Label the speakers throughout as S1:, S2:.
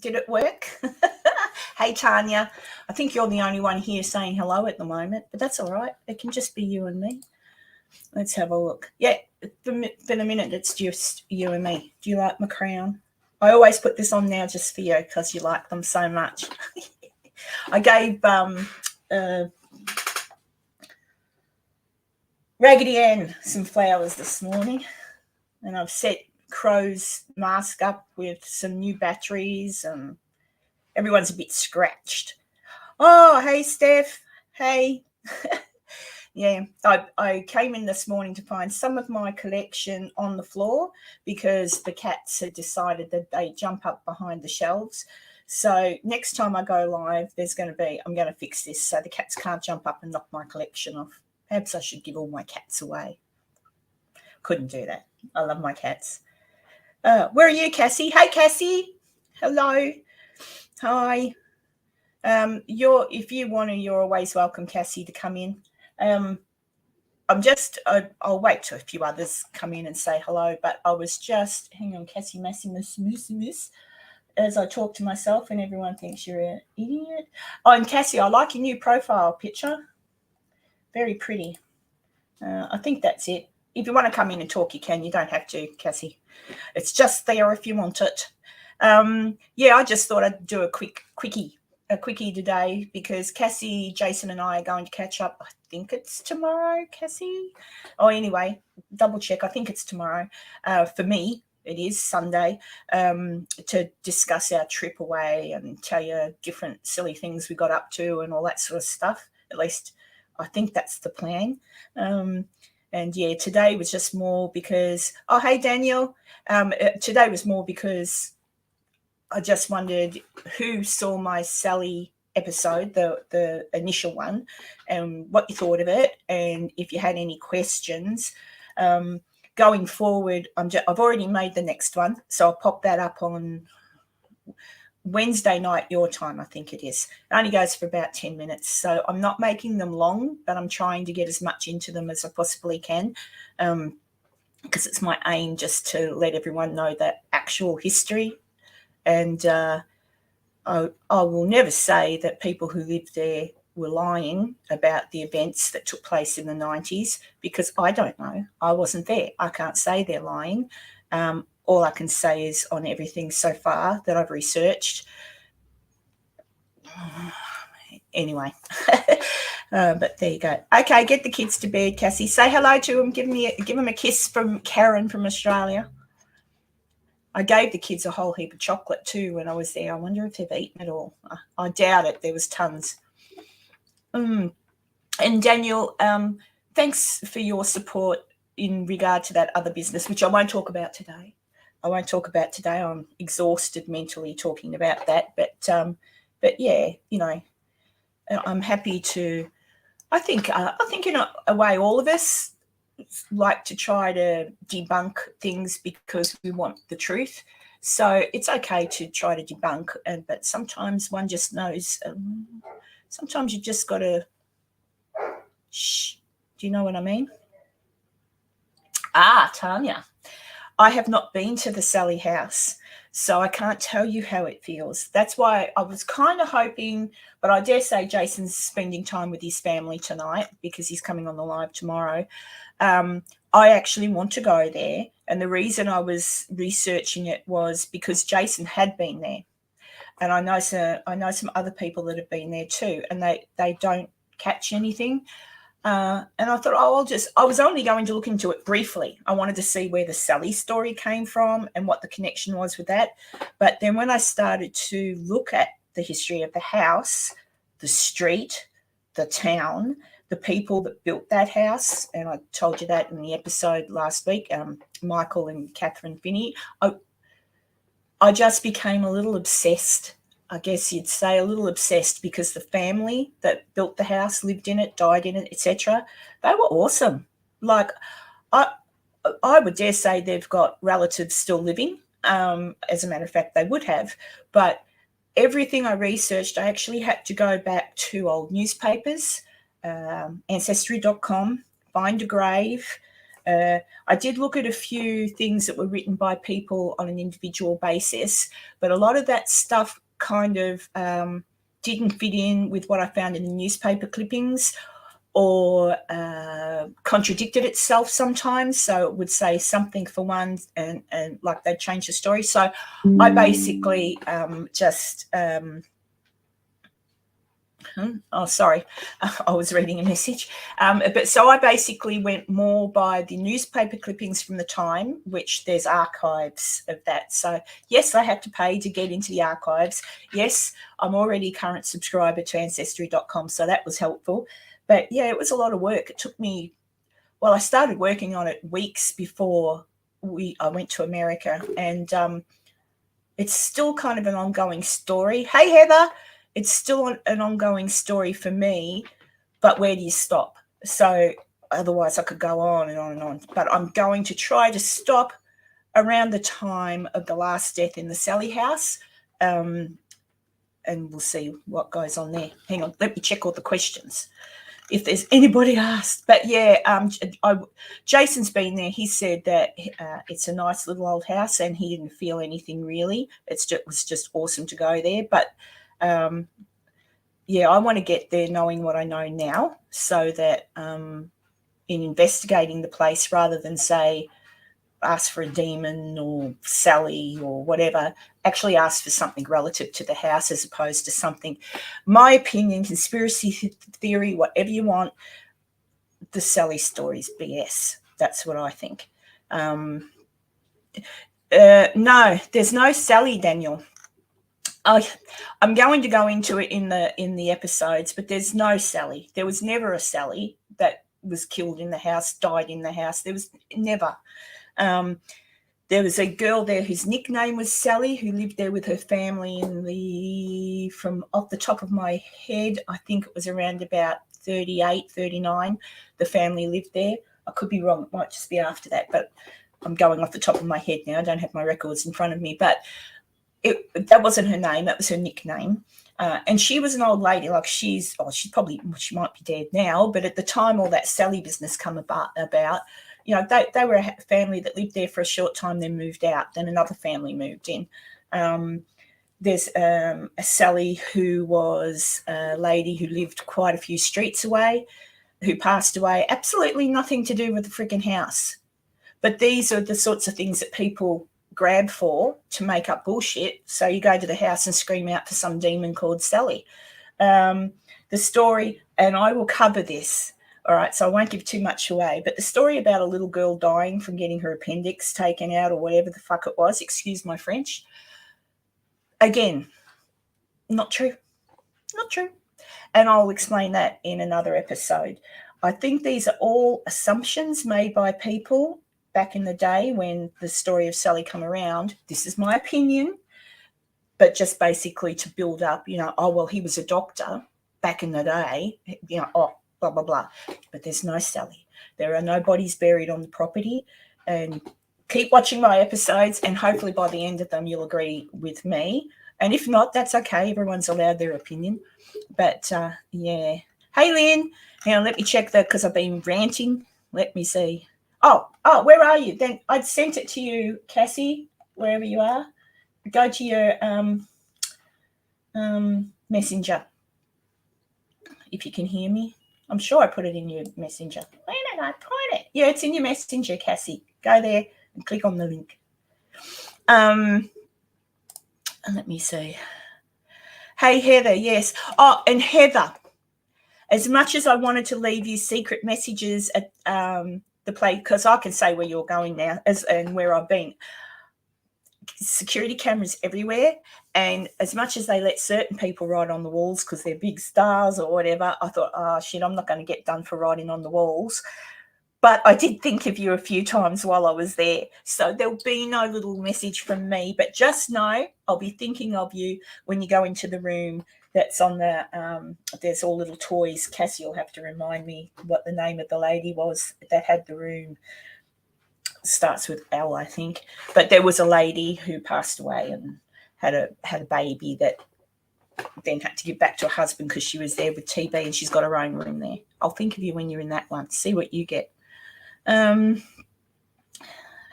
S1: Did it work? Hey, Tanya. I think you're the only one here saying hello at the moment, but that's all right. It can just be you and me. Let's have a look. Yeah, for the minute, it's just you and me. Do you like my crown? I always put this on now just for you because you like them so much. I gave Raggedy Ann some flowers this morning, and I've set Crow's mask up with some new batteries, and everyone's a bit scratched. Oh, hey, Steph. Hey. Yeah, I came in this morning to find some of my collection on the floor because the cats had decided that they jump up behind the shelves. So next time I go live, I'm going to fix this so the cats can't jump up and knock my collection off. Perhaps I should give all my cats away. Couldn't do that. I love my cats. Where are you, Cassie? Hey, Cassie. Hello. Hi. If you want to, you're always welcome, Cassie, to come in. I'll wait till a few others come in and say hello, but I was just, hang on, Cassie Massimus, as I talk to myself and everyone thinks you're an idiot. Oh, and Cassie, I like your new profile picture. Very pretty. I think that's it. If you want to come in and talk, you can. You don't have to, Cassie. It's just there if you want it. I just thought I'd do a quickie today because Cassie, Jason and I are going to catch up. I think it's tomorrow, Cassie. Oh, anyway, double check. I think it's tomorrow. For me, it is Sunday, to discuss our trip away and tell you different silly things we got up to and all that sort of stuff. At least I think that's the plan. Today was just more because, oh, hey, Daniel. Today was more because I just wondered who saw my Sallie episode, the initial one, and what you thought of it, and if you had any questions. Going forward, I've already made the next one, so I'll pop that up on Wednesday night your time, I think it is. It only goes for about 10 minutes, so I'm not making them long, but I'm trying to get as much into them as I possibly can, because it's my aim just to let everyone know that actual history. And I will never say that people who lived there were lying about the events that took place in the 90s because I don't know. I wasn't there. I can't say they're lying. All I can say is on everything so far that I've researched. Anyway, but there you go. Okay, get the kids to bed, Cassie. Say hello to them. Give them a kiss from Karen from Australia. I gave the kids a whole heap of chocolate too when I was there. I wonder if they've eaten it all. I doubt it. There was tons. And Daniel, thanks for your support in regard to that other business, which I won't talk about today. I'm exhausted mentally talking about that. But yeah, I'm happy to. I think in a way all of us like to try to debunk things because we want the truth. So it's okay to try to debunk, but sometimes one just knows. Sometimes you just got to shh. Do you know what I mean? Tanya, I have not been to the Sallie House, so I can't tell you how it feels. That's why I was kind of hoping, but I dare say Jason's spending time with his family tonight because he's coming on the live tomorrow. I actually want to go there, and the reason I was researching it was because Jason had been there, and I know some other people that have been there too, and they don't catch anything. And I thought, I was only going to look into it briefly. I wanted to see where the Sallie story came from and what the connection was with that. But then when I started to look at the history of the house, the street, the town, the people that built that house, and I told you that in the episode last week, Michael and Catherine Finney, I just became a little obsessed. I guess you'd say a little obsessed because the family that built the house, lived in it, died in it, etc. They were awesome. Like I would dare say they've got relatives still living. As a matter of fact, they would have. But everything I researched, I actually had to go back to old newspapers, Ancestry.com, find a grave, I did look at a few things that were written by people on an individual basis, but a lot of that stuff kind of didn't fit in with what I found in the newspaper clippings, or contradicted itself sometimes. So it would say something for one and like they'd change the story. So I basically oh, sorry, I was reading a message. But so I basically went more by the newspaper clippings from the time, which there's archives of that. So yes, I had to pay to get into the archives. Yes, I'm already a current subscriber to Ancestry.com, so that was helpful. But yeah, it was a lot of work. It took me, well, I started working on it weeks before I went to America, and it's still kind of an ongoing story. Hey, Heather. It's still an ongoing story for me, but where do you stop? So otherwise I could go on and on and on. But I'm going to try to stop around the time of the last death in the Sallie House, and we'll see what goes on there. Hang on, let me check all the questions if there's anybody asked. But yeah, Jason's been there. He said that it's a nice little old house and he didn't feel anything really. It was just awesome to go there. But yeah, I want to get there knowing what I know now, so that in investigating the place, rather than say ask for a demon or Sally or whatever, actually ask for something relative to the house as opposed to something, my opinion, conspiracy theory, whatever you want, the Sally story's BS. That's what I think. No, there's no Sally, Daniel. I'm going to go into it in the episodes, but there's no Sally. There was never a Sally that was killed in the house, died in the house. There was never. There was a girl there whose nickname was Sally, who lived there with her family from off the top of my head, I think it was around about 38, 39. The family lived there. I could be wrong. It might just be after that, but I'm going off the top of my head now. I don't have my records in front of me, but that wasn't her name. That was her nickname. And she was an old lady. Like she might be dead now, but at the time all that Sally business come about, you know, they were a family that lived there for a short time, then moved out. Then another family moved in. There's a Sally who was a lady who lived quite a few streets away, who passed away. Absolutely nothing to do with the freaking house. But these are the sorts of things that people grab for to make up bullshit. So you go to the house and scream out for some demon called Sally. The story, and I will cover this, all right, so I won't give too much away, but the story about a little girl dying from getting her appendix taken out or whatever the fuck it was, excuse my French, again, not true. Not true. And I'll explain that in another episode. I think these are all assumptions made by people back in the day when the story of Sally come around. This is my opinion, but just basically to build up, you know, oh, well, he was a doctor back in the day, you know, oh, blah, blah, blah. But there's no Sally. There are no bodies buried on the property. And keep watching my episodes, and hopefully by the end of them you'll agree with me. And if not, that's okay. Everyone's allowed their opinion. But, yeah. Hey, Lynn. Now, let me check that because I've been ranting. Let me see. Oh, where are you? Then I'd sent it to you, Cassie, wherever you are. Go to your messenger, if you can hear me. I'm sure I put it in your messenger. Where did I put it? Yeah, it's in your messenger, Cassie. Go there and click on the link. Let me see. Hey, Heather, yes. Oh, and Heather, as much as I wanted to leave you secret messages at the place, because I can say where you're going now and where I've been. Security cameras everywhere, and as much as they let certain people write on the walls because they're big stars or whatever, I thought, oh shit, I'm not going to get done for writing on the walls. But I did think of you a few times while I was there, so there'll be no little message from me, but just know I'll be thinking of you when you go into the room that's on the there's all little toys. Cassie will have to remind me what the name of the lady was that had the room. Starts with L, I think. But there was a lady who passed away and had a baby that then had to give back to her husband because she was there with TB, and she's got her own room there. I'll think of you when you're in that one. See what you get.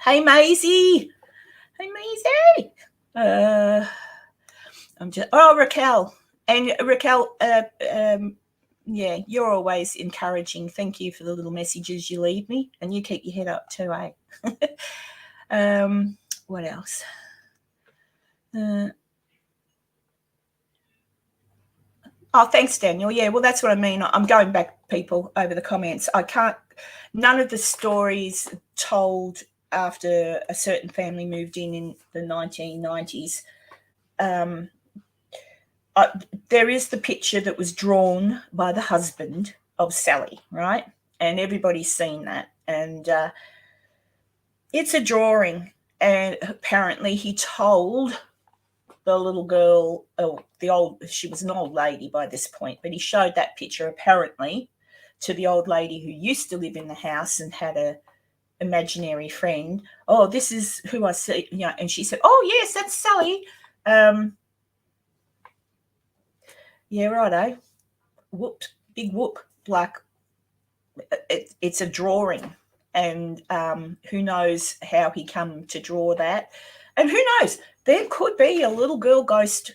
S1: Hey, Maisie. Hey, Maisie. I'm just. Oh, Raquel. And Raquel, yeah, you're always encouraging. Thank you for the little messages you leave me, and you keep your head up too, eh? What else? Oh, thanks, Daniel. Yeah, well, that's what I mean. I'm going back, people, over the comments. I can't. None of the stories told after a certain family moved in the 1990s. There is the picture that was drawn by the husband of Sallie, right? And everybody's seen that. And it's a drawing. And apparently he told the little girl, she was an old lady by this point, but he showed that picture apparently to the old lady who used to live in the house and had a imaginary friend. Oh, this is who I see, and she said, oh, yes, that's Sallie. Yeah, righto. Whoop, big whoop. Like, it's a drawing, and who knows how he come to draw that. And who knows, there could be a little girl ghost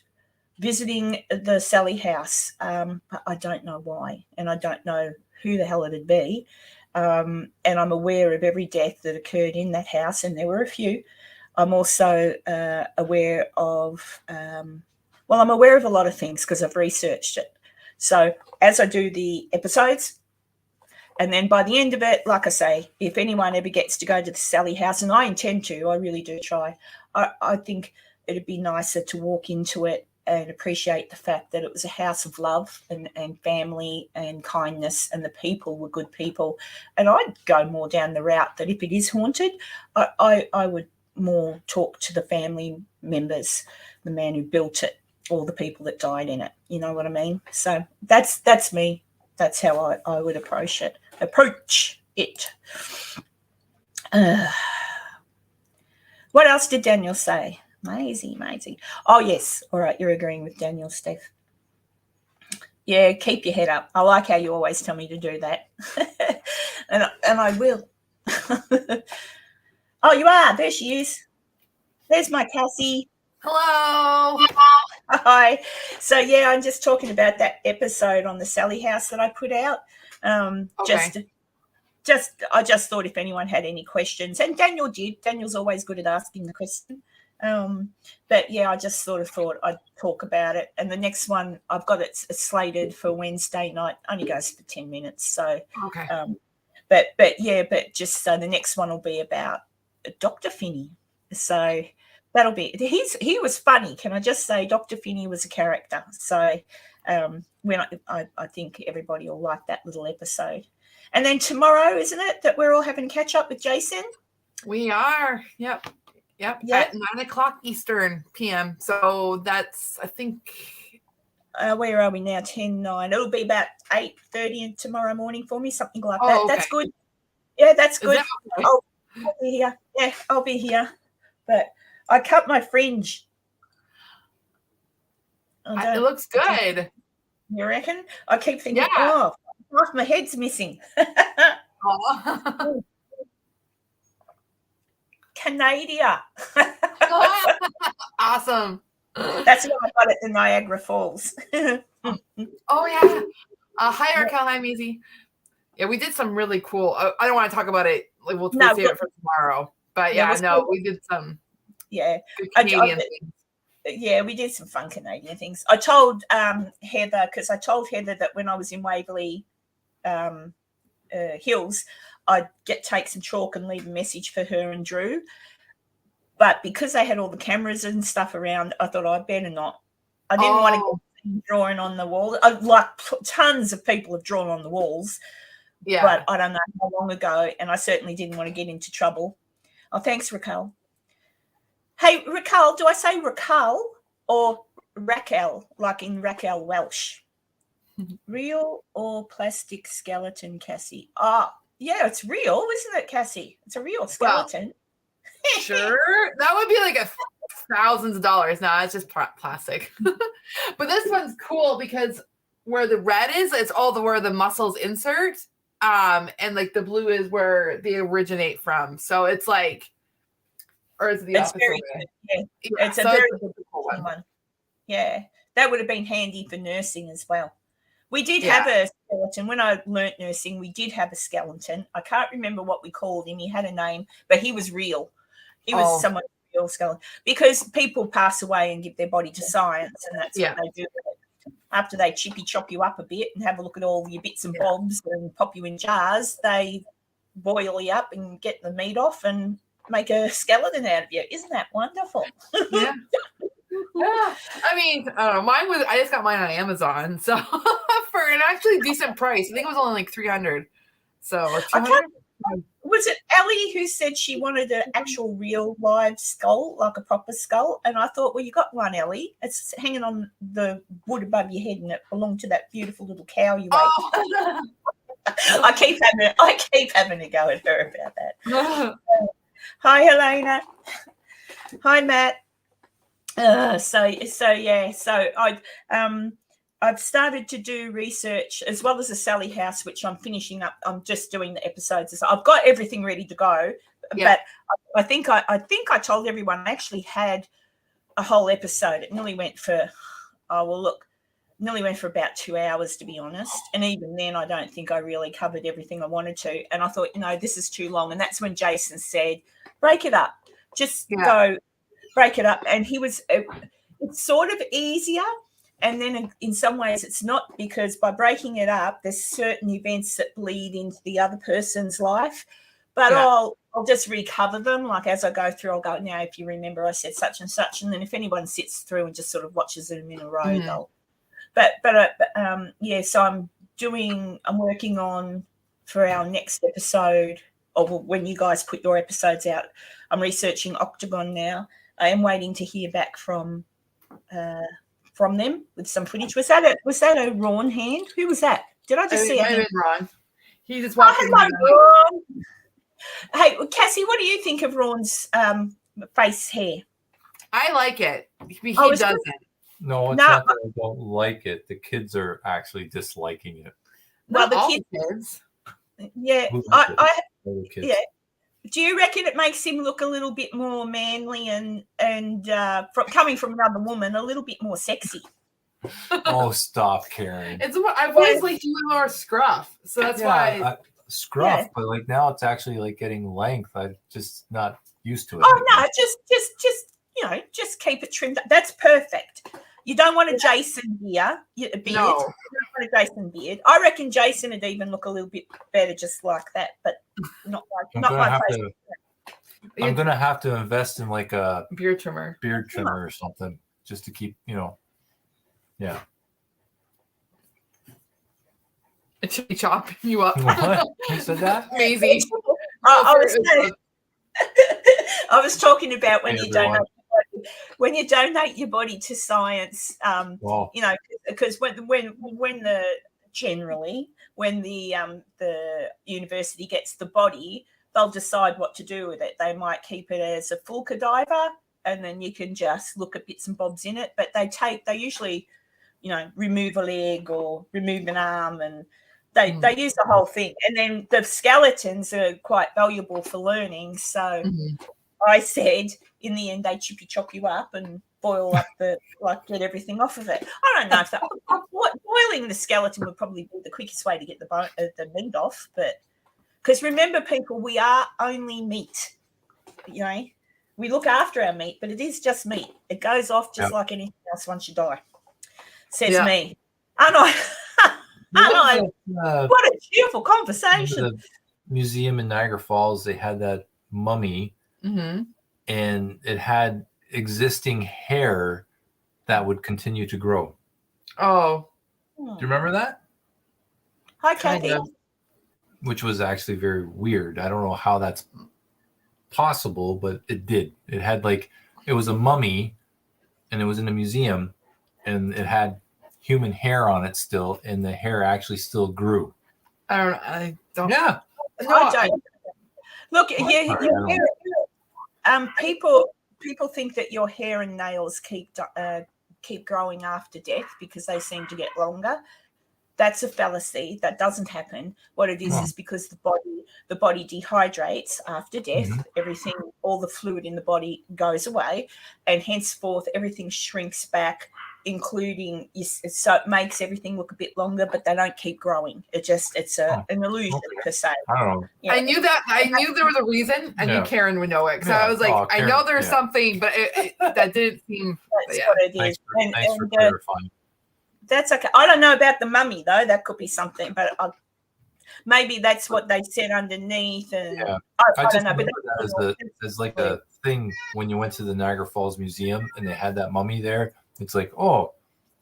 S1: visiting the Sallie House, but I don't know why, and I don't know who the hell it'd be. And I'm aware of every death that occurred in that house, and there were a few. I'm also aware of, I'm aware of a lot of things because I've researched it. So as I do the episodes, and then by the end of it, like I say, if anyone ever gets to go to the Sallie House, and I intend to, I really do try, I think it'd be nicer to walk into it and appreciate the fact that it was a house of love and family and kindness, and the people were good people. And I'd go more down the route that if it is haunted, I would more talk to the family members, the man who built it, or the people that died in it. You know what I mean? So that's me. That's how I would approach it. What else did Daniel say? Maisie. Oh, yes. All right, you're agreeing with Daniel, Steph. Yeah, keep your head up. I like how you always tell me to do that. and I will. Oh, you are. There she is. There's my Cassie.
S2: Hello.
S1: Hi. So, yeah, I'm just talking about that episode on the Sallie House that I put out.
S2: Okay.
S1: I just thought if anyone had any questions, and Daniel did. Daniel's always good at asking the question. But yeah, I just sort of thought I'd talk about it. And the next one, I've got it slated for Wednesday night. Only goes for 10 minutes. So,
S2: okay.
S1: But just so the next one will be about Dr. Finney. So that'll be. He was funny. Can I just say, Dr. Finney was a character. So when I think everybody will like that little episode. And then tomorrow, isn't it, that we're all having catch up with Jason?
S2: We are. Yep. At 9:00 Eastern PM. So that's, I think.
S1: Where are we now? 10:09. It'll be about 8:30 tomorrow morning for me, something like that.
S2: Okay.
S1: That's good. Yeah, that's good.
S2: Okay?
S1: I'll be here. Yeah, I'll be here. But I cut my fringe.
S2: It looks good.
S1: You reckon? I keep thinking, half my head's missing. Canada.
S2: Awesome.
S1: That's why I got it in Niagara Falls.
S2: Oh, yeah. Hi, Raquel. Hi, Maisie. Yeah, we did some really cool. I don't want to talk about it. We'll save it for tomorrow. But we did some good Canadian things.
S1: Yeah, we did some fun Canadian things. I told Heather, because I told Heather that when I was in Waverley Hills, I'd take some chalk and leave a message for her and Drew. But because they had all the cameras and stuff around, I thought I better not. I didn't want to get drawing on the wall. Like tons of people have drawn on the walls. Yeah. But I don't know how long ago, and I certainly didn't want to get into trouble. Oh, thanks, Raquel. Hey, Raquel, do I say Raquel or Raquel, like in Raquel Welsh? Real or plastic skeleton, Cassie? Yeah, it's real, isn't it, Cassie? It's a real skeleton.
S2: Well, sure. That would be like thousands of dollars. No, it's just plastic. But this one's cool because where the red is, it's where the muscles insert. And like the blue is where they originate from. So it's like Or is it the
S1: it's
S2: opposite
S1: very
S2: way?
S1: good. Yeah. It's a very good one. Yeah, that would have been handy for nursing as well. We did have a skeleton. When I learnt nursing, we did have a skeleton. I can't remember what we called him. He had a name, but he was real. He was someone's real skeleton. Because people pass away and give their body to science, and that's what they do with it. After they chop you up a bit and have a look at all your bits and bobs and pop you in jars, they boil you up and get the meat off and make a skeleton out of you. Isn't that wonderful?
S2: Yeah. Yeah. I mean, I don't know. Mine was, I just got mine on Amazon. So for an actually decent price, I think it was only like $300. So 200.
S1: Was it Ellie who said she wanted an actual real live skull, like a proper skull? And I thought, well, you got one, Ellie. It's hanging on the wood above your head and it belonged to that beautiful little cow you ate. I keep having to go at her about that. Hi, Helena. Hi, Matt. I've started to do research as well as the Sallie House, which I'm finishing up. I'm just doing the episodes. I've got everything ready to go, but I think I told everyone I actually had a whole episode. It nearly went for about 2 hours, to be honest. And even then, I don't think I really covered everything I wanted to. And I thought, this is too long. And that's when Jason said, break it up. Just go break it up. And it's sort of easier. And then in some ways it's not, because by breaking it up, there's certain events that bleed into the other person's life. But I'll just recover them. Like as I go through, I'll go, now, if you remember, I said such and such. And then if anyone sits through and just sort of watches them in a row, they'll. So I'm working on, for our next episode, or when you guys put your episodes out, I'm researching Octagon now. I am waiting to hear back from them with some footage. Was that a Ron hand? Who was that? Did I just see it?
S2: Ron. He just walked in.
S1: Ron. Hey, Cassie, what do you think of Ron's face hair?
S2: I like it. He doesn't.
S3: No, it's not that I don't like it. The kids are actually disliking it.
S1: Well, the kids. Yeah, yeah. Do you reckon it makes him look a little bit more manly and coming from another woman, a little bit more sexy?
S3: Oh, stop, Karen.
S2: I've always liked you with more scruff, so that's why.
S3: Scruff, but like now it's actually like getting length. I'm just not used to it.
S1: Oh no, just keep it trimmed up. That's perfect. You don't want a Jason beard. No. You don't want a Jason beard. I reckon Jason would even look a little bit better just like that, but not my face.
S3: I'm gonna have to invest in like a
S2: beard trimmer
S3: or something, just to keep, yeah.
S2: It should be chopping you up.
S3: What? Who said that?
S2: Amazing.
S1: I was talking about when you donate. When you donate your body to science, because when the university gets the body, they'll decide what to do with it. They might keep it as a full cadaver, and then you can just look at bits and bobs in it. But they usually, remove a leg or remove an arm, and they use the whole thing. And then the skeletons are quite valuable for learning. So I said, in the end, they chop you up and boil up get everything off of it. I don't know if boiling the skeleton would probably be the quickest way to get the meat off, but because remember, people, we are only meat. We look after our meat, but it is just meat. It goes off just like anything else once you die. Says me. Aren't I? What a cheerful conversation.
S3: The museum in Niagara Falls, they had that mummy.
S2: Mm-hmm.
S3: And it had existing hair that would continue to grow.
S2: Oh.
S3: Do you remember that?
S1: Hi, Kathy.
S3: Which was actually very weird. I don't know how that's possible, but it did. It had it was a mummy, and it was in a museum, and it had human hair on it still, and the hair actually still grew.
S2: I don't.
S3: Yeah.
S1: No, I don't. Look, people think that your hair and nails keep growing after death because they seem to get longer. That's a fallacy. That doesn't happen. What it is because the body dehydrates after death. Everything, all the fluid in the body goes away, and henceforth everything shrinks back, including, so it makes everything look a bit longer, but they don't keep growing. It's an illusion per se.
S3: I don't know.
S2: I knew that. I knew there was a reason. I knew Karen would know it, because I was like, I know there's something, but that didn't seem.
S1: That's what it is.
S3: Thanks for clarifying.
S1: That's okay. I don't know about the mummy though. That could be something, but maybe that's what they said underneath. And I don't know. But
S3: there's like a thing when you went to the Niagara Falls Museum and they had that mummy there. It's like, oh,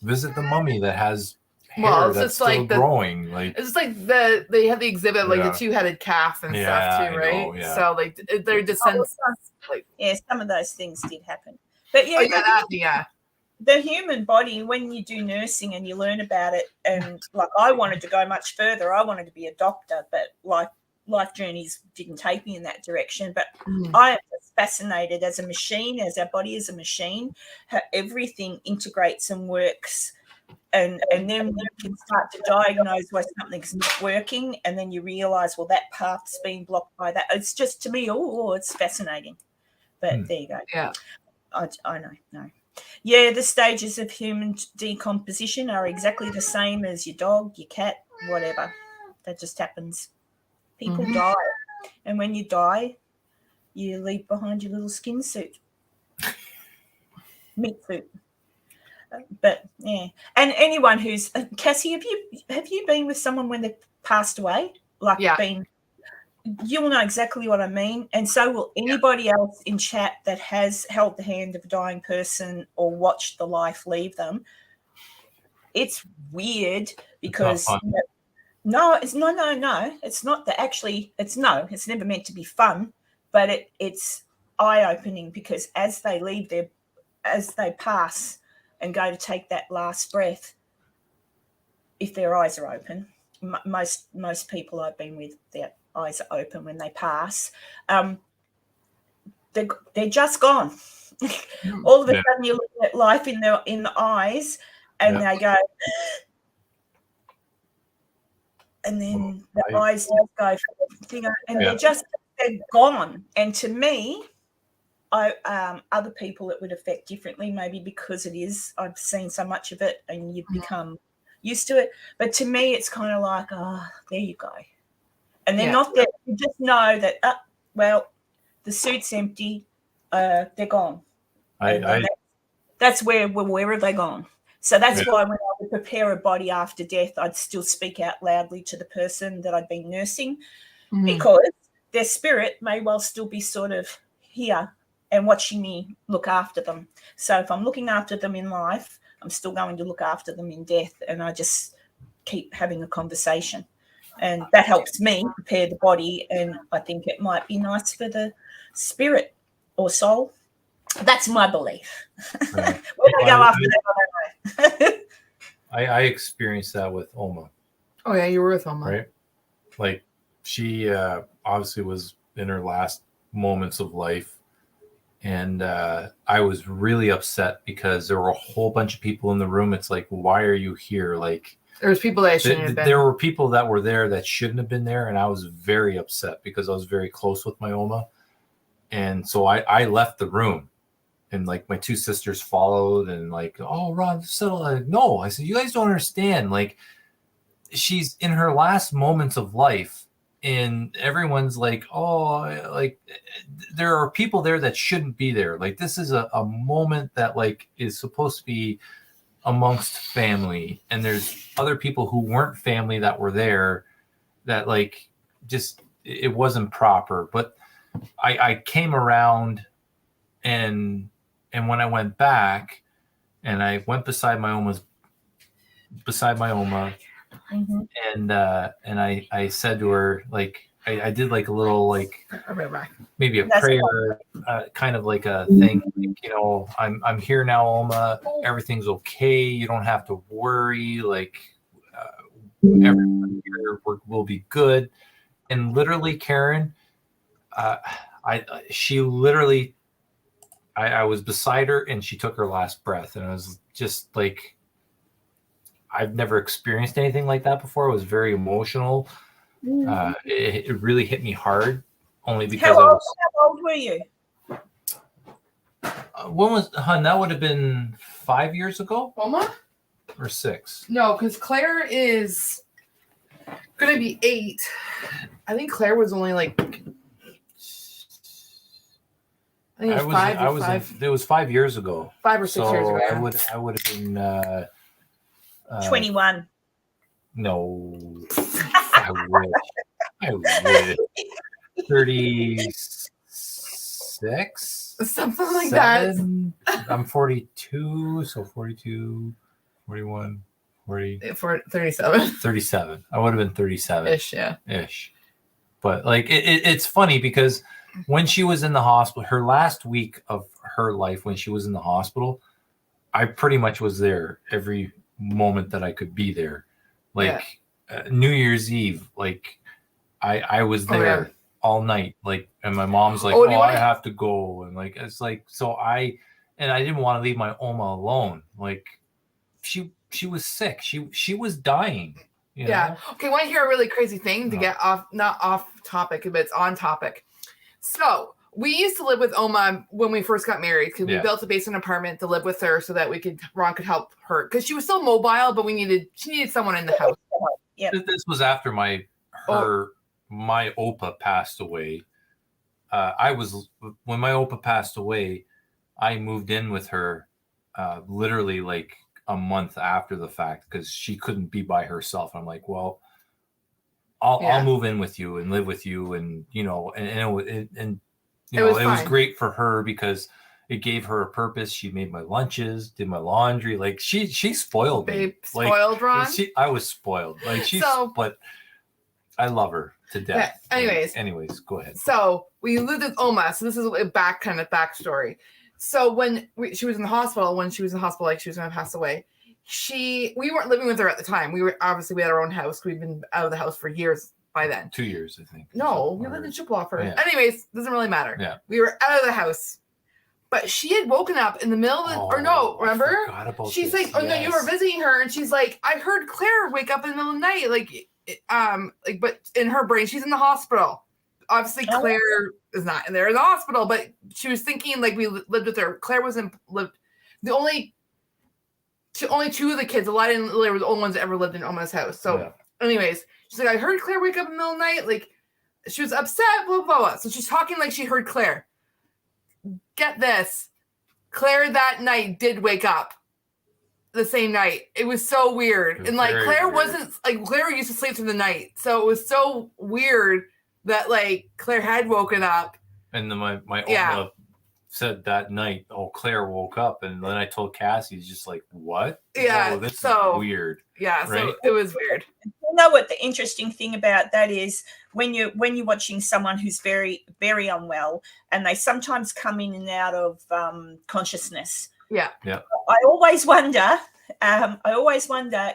S3: visit the mummy that has hair that's still like growing. Like
S2: it's just like they had the exhibit like the two-headed calf and stuff too, right? So like their descendants.
S1: Some of those things did happen, but the human body, when you do nursing and you learn about it, and like I wanted to go much further. I wanted to be a doctor, but life journeys didn't take me in that direction. But I am fascinated as a machine, as our body is a machine, how everything integrates and works. And then you can start to diagnose why something's not working, and then you realize, well, that path's been blocked by that. It's just, to me, it's fascinating. But there you go.
S2: Yeah.
S1: I know. No. Yeah, the stages of human decomposition are exactly the same as your dog, your cat, whatever. That just happens. People die. And when you die, you leave behind your little skin suit. Meat suit. But yeah. And anyone who's Cassie, have you been with someone when they've passed away? You'll know exactly what I mean, and so will anybody else in chat that has held the hand of a dying person or watched the life leave them. It's weird because it's not that actually. It's never meant to be fun, but it's eye-opening because as they pass and go to take that last breath, if their eyes are open, most people I've been with, their eyes are open when they pass. They're just gone. All of a sudden, you're looking at life in the eyes, and they go, and then the eyes just go, and they're gone. And to me, other people it would affect differently, maybe because I've seen so much of it, and you've become used to it. But to me, it's kind of like, there you go. And they're not there. You just know that, the suit's empty. They're gone. That's where have they gone? So that's why when I would prepare a body after death, I'd still speak out loudly to the person that I'd been nursing, because their spirit may well still be sort of here and watching me look after them. So if I'm looking after them in life, I'm still going to look after them in death, and I just keep having a conversation. And that helps me prepare the body, and I think it might be nice for the spirit or soul. That's my belief.
S3: Right.
S1: Where they go after that, I don't know.
S3: I experienced that with Oma.
S2: Oh, yeah, you were with Oma.
S3: Right? Like, she obviously was in her last moments of life, and I was really upset because there were a whole bunch of people in the room. It's like, why are you here? Like,
S2: there was people that shouldn't have been.
S3: There were people that were there that shouldn't have been there, and I was very upset because I was very close with my Oma. And so I left the room, and like my two sisters followed, and like, oh, Ron, settle. No, I said, you guys don't understand. Like, she's in her last moments of life, and everyone's like, oh, like there are people there that shouldn't be there. Like, this is a moment that like is supposed to be amongst family, and there's other people who weren't family that were there that like just it wasn't proper. But I came around, and when I went back and I went beside my Oma, and I said to her, like, I did like a little like maybe a prayer, kind of like a thing, like, you know, I'm here now, Oma. Everything's okay. You don't have to worry. Like, everyone here will be good. And literally, Karen, I was beside her, and she took her last breath, and I was just like, I've never experienced anything like that before. It was very emotional. It really hit me hard, only because
S1: how old were you?
S3: When was that would have been 5 years ago?
S2: Oma?
S3: Or 6?
S2: No, because Claire is gonna be 8. I think Claire was only like it was 5 years ago.
S1: 5 or 6 years ago.
S3: I would have been
S1: 21.
S3: No. I wish. 36?
S2: Something like that.
S3: I'm 42, so 42, 41, 40.
S2: 37.
S3: 37. I would have been 37.
S2: Ish, yeah.
S3: Ish. But like it's funny because when she was in the hospital, her last week of her life when she was in the hospital, I pretty much was there every moment that I could be there. Like New Year's Eve, like I was there all night. Like, and my mom's like, I have to go. And like, it's like, I didn't want to leave my Oma alone. Like she was sick. She was dying. You know?
S2: Okay. Want to hear a really crazy thing to get off, not off topic, but it's on topic. So we used to live with Oma when we first got married because we built a basement apartment to live with her so that Ron could help her because she was still mobile, but she needed someone in the house.
S1: Yeah.
S3: This was after my Opa passed away. When my Opa passed away, I moved in with her literally like a month after the fact because she couldn't be by herself. I'm like, well, I'll move in with you and live with you, and you know, and you know, it was great for her because it gave her a purpose. She made my lunches, did my laundry. Like she spoiled me.
S2: Spoiled, Ron.
S3: I was spoiled. Like but I love her to death.
S2: Yeah,
S3: anyways, go ahead.
S2: So we lived with Oma. So this is a backstory. So when she was in the hospital, like she was going to pass away, we weren't living with her at the time. We had our own house. We'd been out of the house for years by then.
S3: 2 years, I think.
S2: No, we lived in Chippewa. Anyways, doesn't really matter.
S3: Yeah.
S2: We were out of the house. But she had woken up in the middle of remember?
S3: I forgot about
S2: she's
S3: this.
S2: like, no, you were visiting her, and she's like, I heard Claire wake up in the middle of the night, but in her brain, she's in the hospital. Obviously, Claire is not in there in the hospital, but she was thinking like we lived with her. Claire only 2 of the kids. A lot of them were the only ones that ever lived in Oma's house. So, anyways, she's like, I heard Claire wake up in the middle of the night. Like, she was upset, blah, blah, blah. So she's talking like she heard Claire. Get this. Claire that night did wake up the same night. It was so weird. And like Claire wasn't like Claire used to sleep through the night. So it was so weird that like Claire had woken up.
S3: And then my Oma said that night, Claire woke up. And then I told Cassie, he's just like, what?
S2: Yeah.
S3: This is weird.
S2: Yeah.
S3: Right?
S2: So it was weird.
S1: You know what the interesting thing about that is when you're watching someone who's very, very unwell and they sometimes come in and out of consciousness.
S2: Yeah.
S3: Yeah.
S1: I always wonder,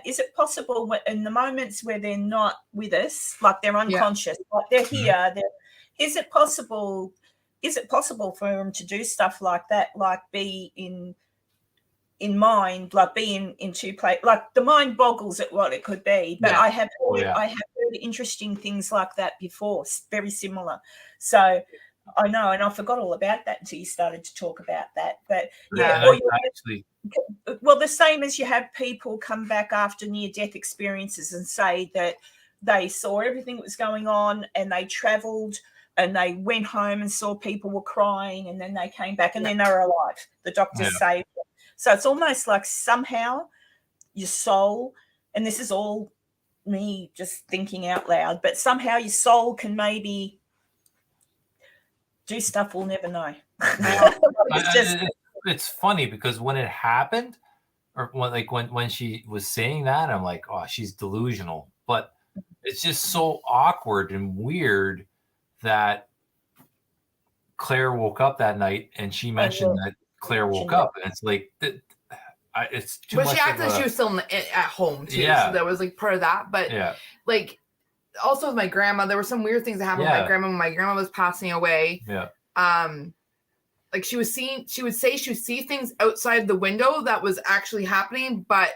S1: is it possible in the moments where they're not with us, like they're unconscious, like they're here, is it possible for them to do stuff like that, like be in mind, like be in two places, like the mind boggles at what it could be. But I have heard interesting things like that before, very similar. So I know, and I forgot all about that until you started to talk about that. But the same as you have people come back after near-death experiences and say that they saw everything that was going on and they travelled and they went home and saw people were crying and then they came back and then they were alive. The doctors saved them. So it's almost like somehow your soul, and this is all me just thinking out loud, but somehow your soul can maybe do stuff we'll never know.
S3: It's funny because when it happened, or when she was saying that, I'm like, oh, she's delusional. But it's just so awkward and weird that Claire woke up that night and she mentioned that Claire woke up, and it's like it's too much.
S2: But she acted like she was still at home too, so that was like part of that. But like also with my grandma, there were some weird things that happened with my grandma when my grandma was passing away. Like she would say she would see things outside the window that was actually happening, but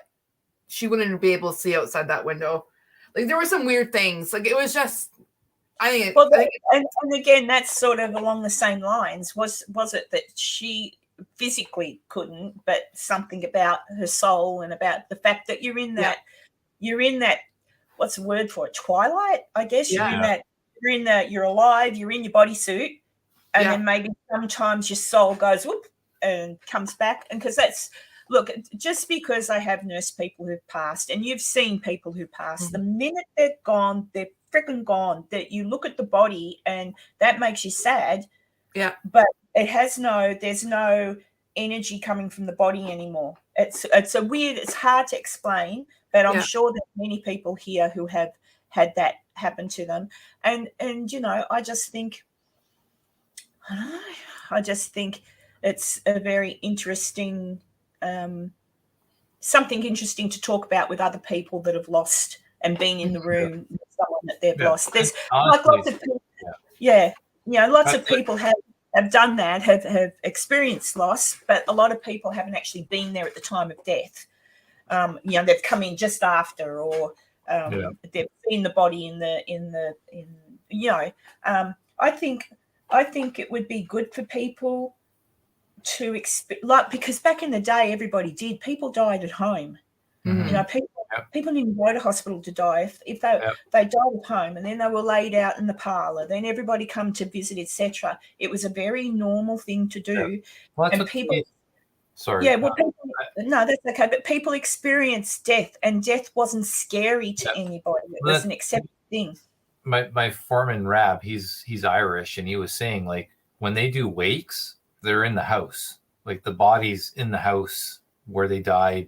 S2: she wouldn't be able to see outside that window. Like there were some weird things. Like it was just, and
S1: again, that's sort of along the same lines. Was it that she physically couldn't, but something about her soul and about the fact that you're in that, what's the word for it? Twilight, I guess.
S2: Yeah.
S1: You're alive, you're in your bodysuit, and then maybe sometimes your soul goes whoop and comes back. And because look, just because I have nursed people who've passed, and you've seen people who passed, the minute they're gone, they're freaking gone. That you look at the body and that makes you sad.
S2: Yeah.
S1: But there's no energy coming from the body anymore. It's hard to explain, but I'm sure there's many people here who have had that happen to them. And I just think it's a very interesting, something interesting to talk about with other people that have lost and been in the room with someone that they've lost. There's lots of people, lots of people have done that, have experienced loss, but a lot of people haven't actually been there at the time of death. They've come in just after, or they've seen the body I think it would be good for people to because back in the day, everybody did. People died at home. People didn't go to hospital to die. If they died at home, and then they were laid out in the parlour, then everybody come to visit, etc. It was a very normal thing to do.
S3: Well,
S1: and people,
S3: sorry.
S1: Yeah, well, no, that's okay. But people experienced death, and death wasn't scary to anybody. It was an accepted thing.
S3: My foreman Rab, he's Irish, and he was saying, like, when they do wakes, they're in the house, like the body's in the house where they died,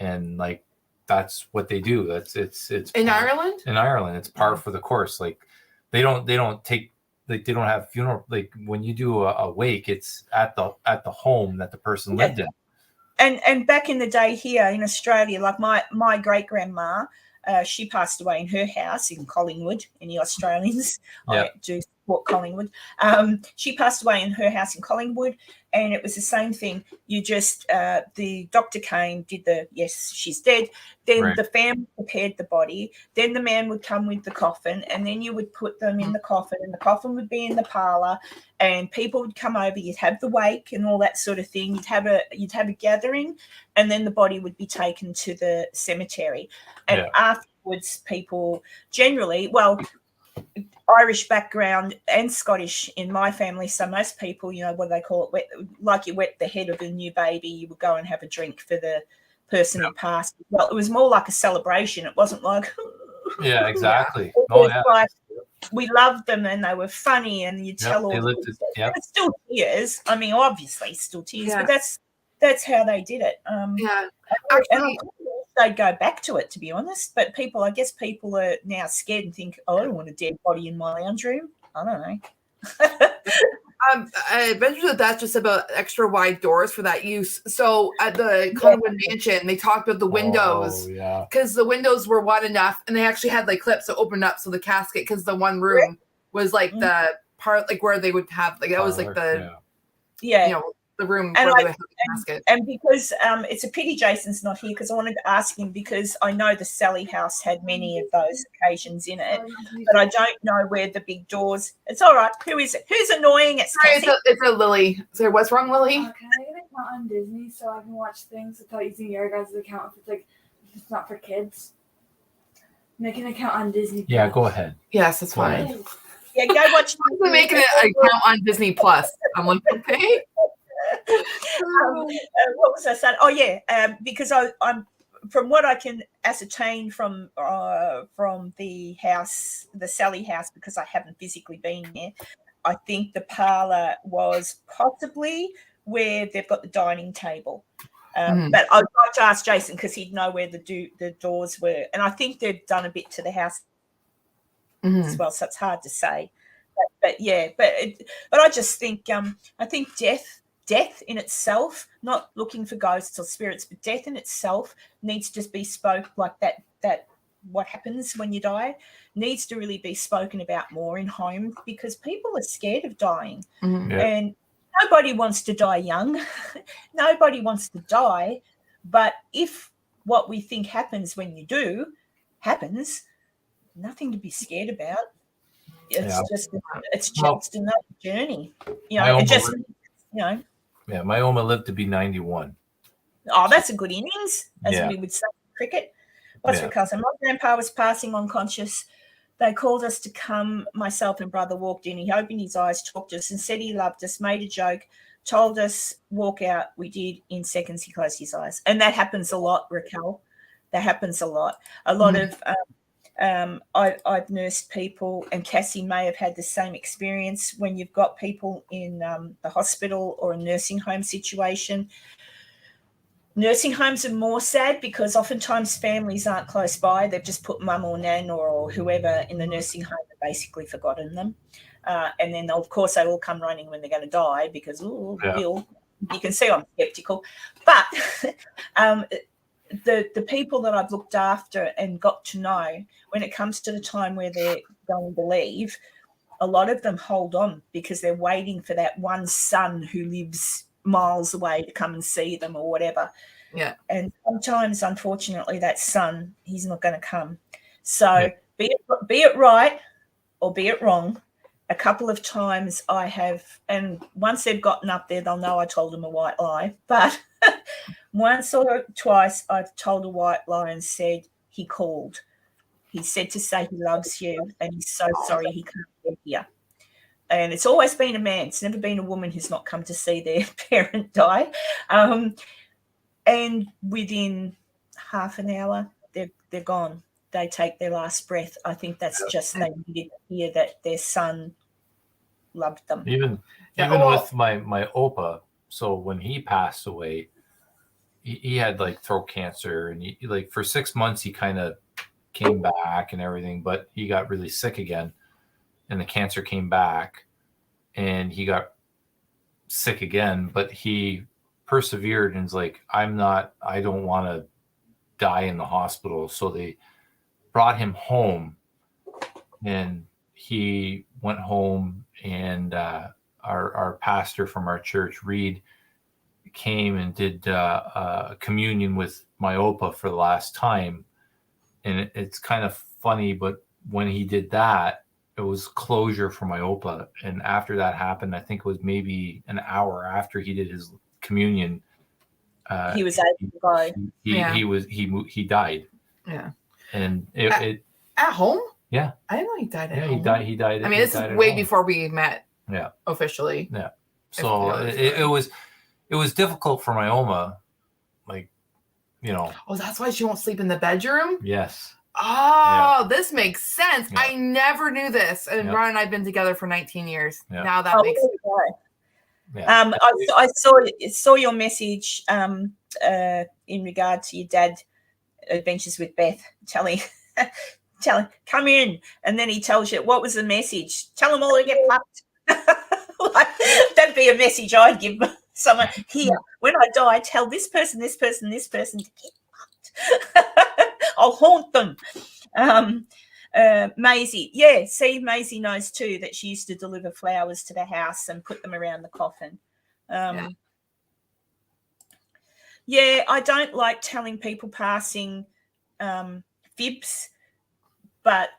S3: and like that's what they do. It's
S2: in Ireland.
S3: In Ireland, it's par for the course. Like they don't take, like they don't have funeral. Like when you do a wake, it's at the home that the person lived in.
S1: And back in the day here in Australia, like my great grandma, she passed away in her house in Collingwood. Any Australians? I do support Collingwood. She passed away in her house in Collingwood, and it was the same thing. You just the doctor came, did yes, she's dead. Then the family prepared the body. Then the man would come with the coffin, and then you would put them in the coffin, and the coffin would be in the parlour, and people would come over. You'd have the wake and all that sort of thing. You'd have a gathering, and then the body would be taken to the cemetery. And afterwards, people generally, Irish background and Scottish in my family. So most people, what do they call it? Like you wet the head of a new baby, you would go and have a drink for the person who passed. Well, it was more like a celebration. It wasn't like,
S3: yeah, exactly.
S1: Like, we loved them and they were funny, and you tell all the it's still tears. I mean, obviously still tears, but that's how they did it. Actually, they'd go back to it, to be honest. But I guess people are now scared and think, I don't want a dead body in my lounge room. I don't know.
S2: I mentioned that's just about extra wide doors for that use. So at the Collingwood Mansion, they talked about the windows because the windows were wide enough, and they actually had like clips that opened up so the casket, because the one room was like the part like where they would have like that was like the the room where they would have the casket.
S1: And because it's a pity Jason's not here, because I wanted to ask him, because I know the Sallie House had many of those occasions in it, but I don't know where the big doors. It's all right. Who is it? Who's annoying? It's
S2: it's a Lily. So what's wrong, Lily?
S4: Can I get an account on Disney so I can watch things without using your guys' account if it's not for kids? Make an account on Disney.
S3: Yeah, go ahead.
S2: Yes, that's fine.
S1: Yeah, go watch.
S2: I'm making an account on Disney Plus. I'm like, okay.
S1: What was I saying? Oh yeah, because I'm from what I can ascertain from the house, the Sallie House, because I haven't physically been there. I think the parlour was possibly where they've got the dining table. But I'd like to ask Jason, because he'd know where the doors were, and I think they've done a bit to the house as well. So it's hard to say. But I just think I think death in itself, not looking for ghosts or spirits, but death in itself needs to be spoke like that what happens when you die needs to really be spoken about more in homes, because people are scared of dying. And nobody wants to die young. Nobody wants to die. But if what we think happens when you do happens. Nothing to be scared about. It's just another journey. Yeah,
S3: my Oma lived to be 91.
S1: Oh, that's a good innings, as we would say in cricket. What's your cousin? My grandpa was passing unconscious. They called us to come. Myself and brother walked in. He opened his eyes, talked to us, and said he loved us, made a joke, told us, walk out. We did. In seconds, he closed his eyes. And that happens a lot, Raquel. That happens a lot. A lot of I've nursed people, and Cassie may have had the same experience when you've got people in the hospital or a nursing home situation. Nursing homes are more sad because oftentimes families aren't close by. They've just put mum or nan or whoever in the nursing home and basically forgotten them. And then, of course, they all come running when they're going to die because, Bill, you can see I'm skeptical. But the people that I've looked after and got to know, when it comes to the time where they're going to leave, a lot of them hold on because they're waiting for that one son who lives miles away to come and see them or whatever.
S2: Yeah.
S1: And sometimes, unfortunately, that son, he's not going to come. So be it right or be it wrong, a couple of times I have, and once they've gotten up there, they'll know I told them a white lie. But once or twice I've told a white lie and said he called. He said to say he loves you and he's so sorry he can't get here. And it's always been a man. It's never been a woman who's not come to see their parent die. And within half an hour, they're gone. They take their last breath. I think that's just they needed to hear that their son loved them.
S3: Even with my Opa, so when he passed away, he had like throat cancer, and he, like for 6 months he kind of came back and everything, but he got really sick again. And the cancer came back and he got sick again, but he persevered and was like, I don't want to die in the hospital. So they brought him home, and he went home, and our pastor from our church, Reed, came and did communion with my Opa for the last time. And it's kind of funny, but when he did that, it was closure for my Opa. And after that happened, I think it was maybe an hour after he did his communion,
S1: he was able to go.
S3: He died.
S2: Yeah.
S3: And
S2: at home?
S3: Yeah.
S2: I didn't know he died at home.
S3: He died.
S2: I mean, this is way before we met.
S3: Yeah.
S2: Officially.
S3: Yeah. So it was difficult for my Oma, like, you know.
S2: Oh, that's why she won't sleep in the bedroom?
S3: Yes.
S2: Oh, this makes sense.
S3: Yeah.
S2: I never knew this. And Ron and I have been together for 19 years.
S3: Yeah.
S2: Now that makes sense.
S1: Yeah. I saw your message in regard to your dad adventures with Beth. Tell him, come in. And then he tells you, what was the message? Tell them all to get plucked. Like, that'd be a message I'd give someone. Here, when I die, tell this person to get plucked. I'll haunt them. Maisie. Yeah, see, Maisie knows too that she used to deliver flowers to the house and put them around the coffin. Yeah, I don't like telling people passing fibs, but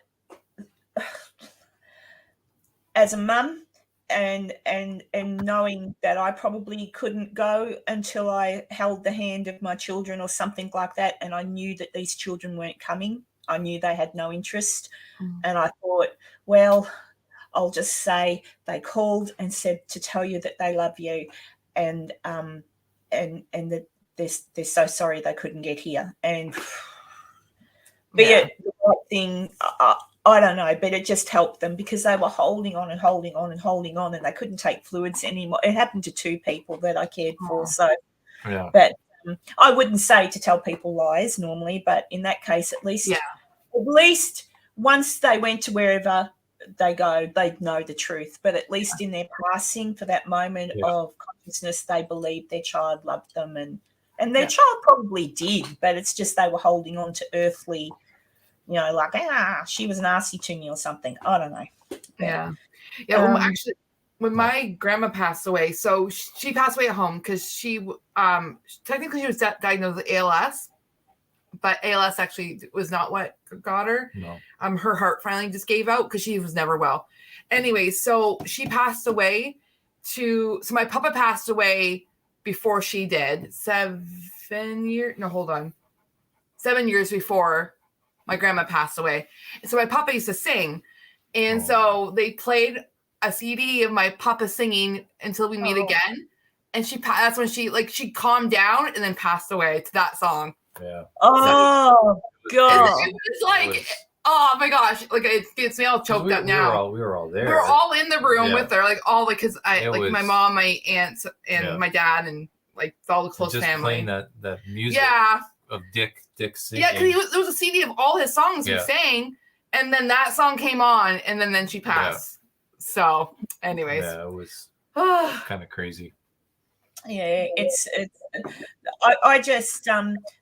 S1: as a mum and knowing that I probably couldn't go until I held the hand of my children or something like that, and I knew that these children weren't coming. I knew they had no interest. And I thought, well, I'll just say they called and said to tell you that they love you and that they're so sorry they couldn't get here. And be it the right thing, I don't know, but it just helped them because they were holding on and holding on and holding on, and they couldn't take fluids anymore. It happened to 2 people that I cared for. So, but I wouldn't say to tell people lies normally, but in that case, at least once they went to wherever they go, they'd know the truth. But at least in their passing, for that moment of consciousness, they believed their child loved them, and their child probably did, but it's just they were holding on to earthly, like, she was nasty to me or something. I don't know.
S2: Yeah. Well, actually, when my grandma passed away, so she passed away at home because she technically she was diagnosed with ALS, but ALS actually was not what got her.
S3: No.
S2: Her heart finally just gave out because she was never well. Anyway, so she passed away so my papa passed away before she did. 7 years before my grandma passed away. So my papa used to sing. And so they played a CD of my papa singing Until We Meet Again. And that's when she calmed down and then passed away to that song.
S3: Yeah.
S1: Oh, God.
S2: It's like, oh my gosh. Like, it gets me all choked up now.
S3: We were all there.
S2: We were all in the room with her. Like, all because my mom, my aunts, and my dad, and like all the close family.
S3: Playing that music of Dick singing.
S2: Yeah, because there was a CD of all his songs he sang. And then that song came on, and then she passed. Yeah. So, anyways.
S3: Yeah, it was kind of crazy.
S1: Yeah, it's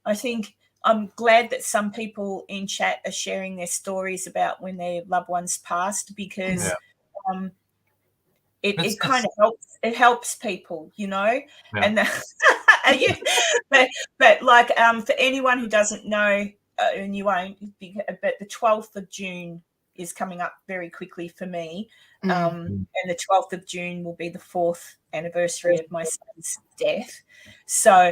S1: I think I'm glad that some people in chat are sharing their stories about when their loved ones passed, because it kind of helps people, you know. Yeah. And but like for anyone who doesn't know, and you won't, but the 12th of June is coming up very quickly for me. And the 12th of June will be the 4th anniversary of my son's death. So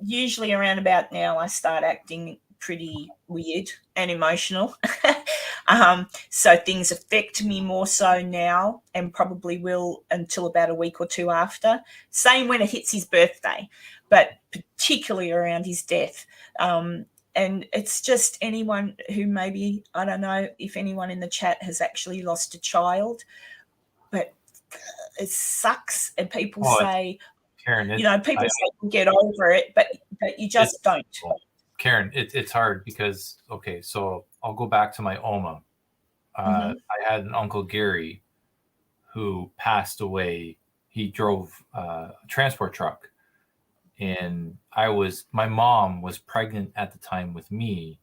S1: usually around about now I start acting pretty weird and emotional. So things affect me more so now, and probably will until about a week or two after. Same when it hits his birthday, but particularly around his death. And it's just anyone who maybe, I don't know if anyone in the chat has actually lost a child, but it sucks. And people say,
S3: Karen,
S1: people say get over it, but you just don't.
S3: Karen, it's hard because, okay, so I'll go back to my Oma. I had an Uncle Gary who passed away. He drove a transport truck. And my mom was pregnant at the time with me,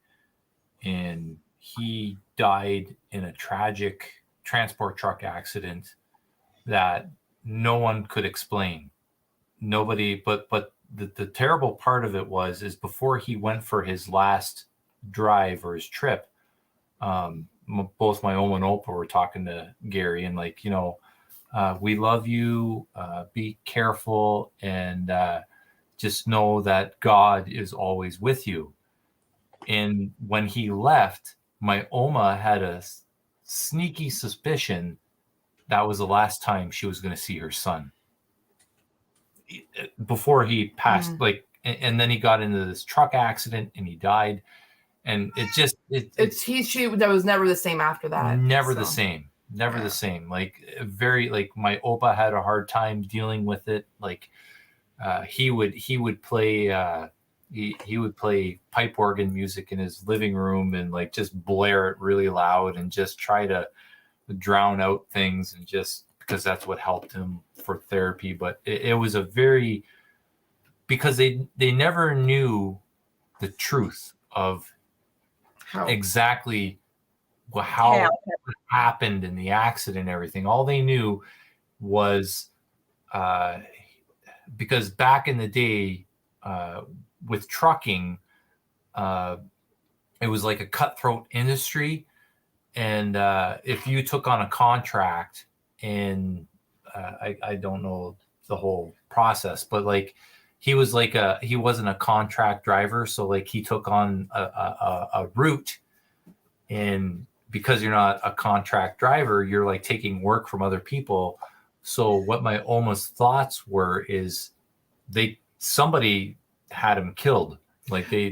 S3: and he died in a tragic transport truck accident that no one could explain. Nobody, but the terrible part of it is before he went for his last drive or his trip, both my Oma and Opa were talking to Gary and like, we love you, be careful, and just know that God is always with you. And when he left, my Oma had a sneaky suspicion that was the last time she was going to see her son before he passed. And then he got into this truck accident and he died. And
S2: that was never the same after that.
S3: Never the same. Like my Opa had a hard time dealing with it. Like, he would play he would play pipe organ music in his living room and like just blare it really loud and just try to drown out things, and just because that's what helped him for therapy. But it was because they never knew the truth of exactly how it happened in the accident and everything. All they knew was because back in the day with trucking, it was like a cutthroat industry. And if you took on a contract, and I don't know the whole process, but like he wasn't a contract driver. So like he took on a route, and because you're not a contract driver, you're like taking work from other people. So what my Oma's thoughts were is somebody had him killed. Like they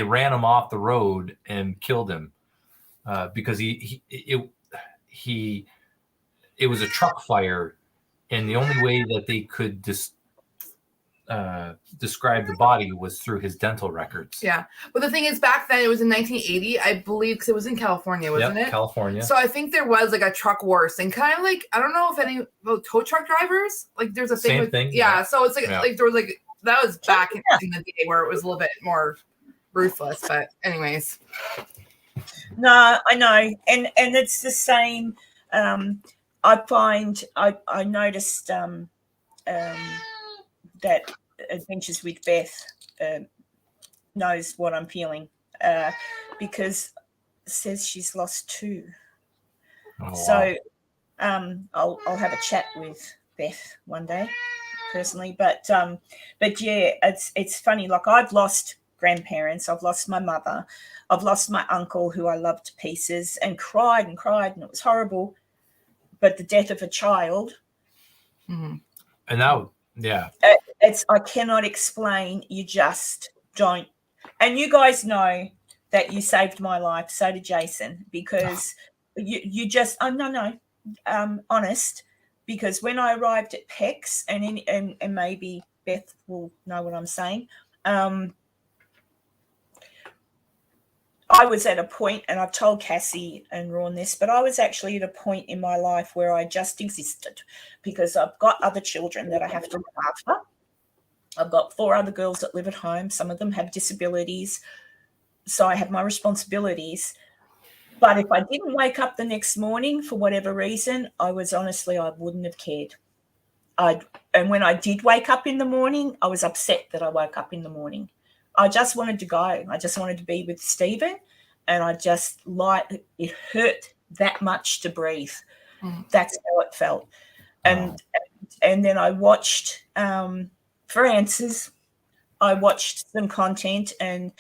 S3: ran him off the road and killed him because it was a truck fire, and the only way that they could describe the body was through his dental records.
S2: Yeah. But the thing is, back then, it was in 1980, I believe, because it was in California, wasn't it?
S3: California.
S2: So I think there was like a truck wars thing, kind of like, I don't know if any tow truck drivers, like there's a thing.
S3: Same thing.
S2: Yeah. So it's like there was like, that was back in the day where it was a little bit more ruthless. But anyways.
S1: No, I know. And it's the same. I find I noticed that Adventures with Beth knows what I'm feeling, because it says she's lost 2.
S3: Oh,
S1: so I'll have a chat with Beth one day personally, but yeah, it's funny. Like, I've lost grandparents, I've lost my mother, I've lost my uncle who I loved to pieces, and cried, and it was horrible. But the death of a child,
S3: and now,
S1: it's I cannot explain. You just don't. And you guys know that you saved my life. So did Jason, because you just honest. Because when I arrived at PEX, and maybe Beth will know what I'm saying, I was at a point, and I've told Cassie and Ron this, but I was actually at a point in my life where I just existed, because I've got other children that I have to look after. I've got 4 other girls that live at home. Some of them have disabilities. So I have my responsibilities. But if I didn't wake up the next morning for whatever reason, I wouldn't have cared. And when I did wake up in the morning, I was upset that I woke up in the morning. I just wanted to go. I just wanted to be with Stephen. And it hurt that much to breathe. That's how it felt. And then I watched, for answers, I watched some content, and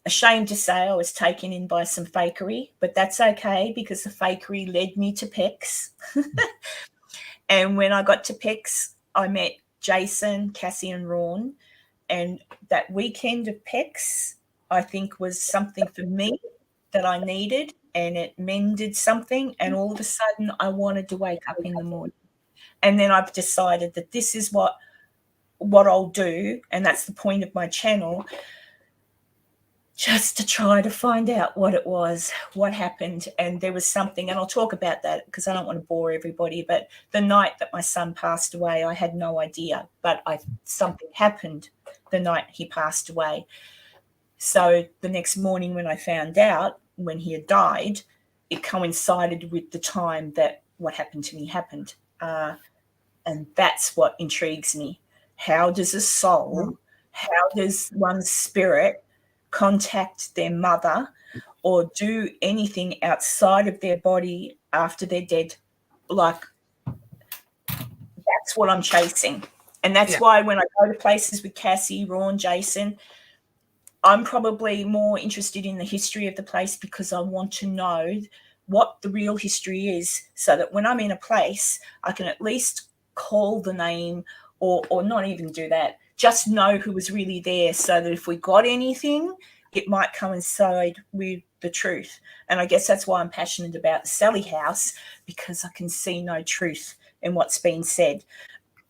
S1: ashamed to say I was taken in by some fakery, but that's okay, because the fakery led me to PEX. And when I got to PEX, I met Jason, Cassie, and Ron. And that weekend of PEX, I think, was something for me that I needed, and it mended something. And all of a sudden, I wanted to wake up in the morning. And then I've decided that this is what I'll do, and that's the point of my channel, just to try to find out what it was, what happened. And there was something, and I'll talk about that because I don't want to bore everybody, but the night that my son passed away, I had no idea, but something happened the night he passed away. So the next morning when I found out when he had died, it coincided with the time that what happened to me happened. And that's what intrigues me. How does a soul, how does one's spirit contact their mother or do anything outside of their body after they're dead? Like, that's what I'm chasing. And that's why when I go to places with Cassie, Ron, Jason, I'm probably more interested in the history of the place, because I want to know what the real history is, so that when I'm in a place, I can at least call the name, or not even do that, just know who was really there, so that if we got anything, it might coincide with the truth. And I guess that's why I'm passionate about the Sallie House, because I can see no truth in what's been said.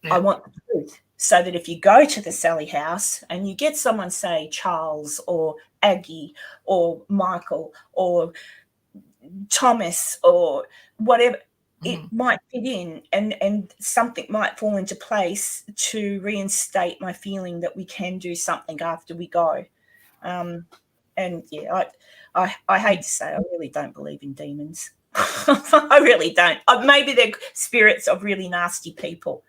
S1: I want the truth, so that if you go to the Sallie House and you get someone, say Charles or Aggie or Michael or Thomas or whatever, it might fit in, and something might fall into place to reinstate my feeling that we can do something after we go. And yeah, I hate to say, I really don't believe in demons. I really don't. Maybe they're spirits of really nasty people.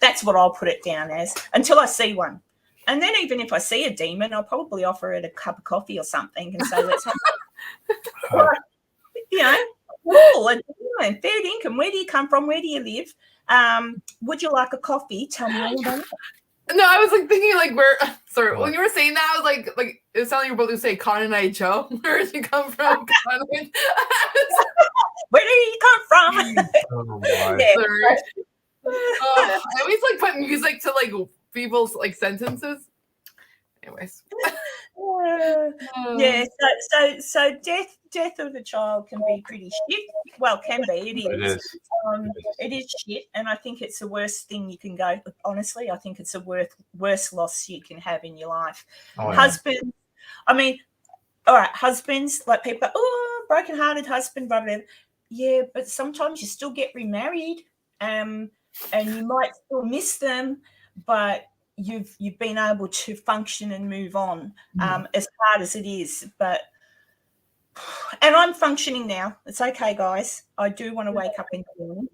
S1: That's what I'll put it down as, until I see one. And then even if I see a demon, I'll probably offer it a cup of coffee or something and say, let's have cool, a demon, fair income. Where do you come from? Where do you live? Would you like a coffee? Tell me all about it.
S2: No, I was like thinking sorry, when you were saying that, I was like it sounded like you were about to say Con and I Joe. Where did you come from?
S1: Where do you come from?
S3: Oh my.
S1: Yeah.
S2: I always like put music to like people's like sentences. Anyways.
S1: Yeah, so death of a child can be pretty shit. Well, can be. It is. It is shit, and I think it's the worst thing you can go. Honestly, I think it's the worst loss you can have in your life. Husbands, I mean, all right, husbands, like people, broken-hearted husband, blah, blah, blah. Yeah, but sometimes you still get remarried, and you might still miss them, but you've been able to function and move on, as hard as it is. And I'm functioning now. It's okay, guys. I do want to wake up in the morning.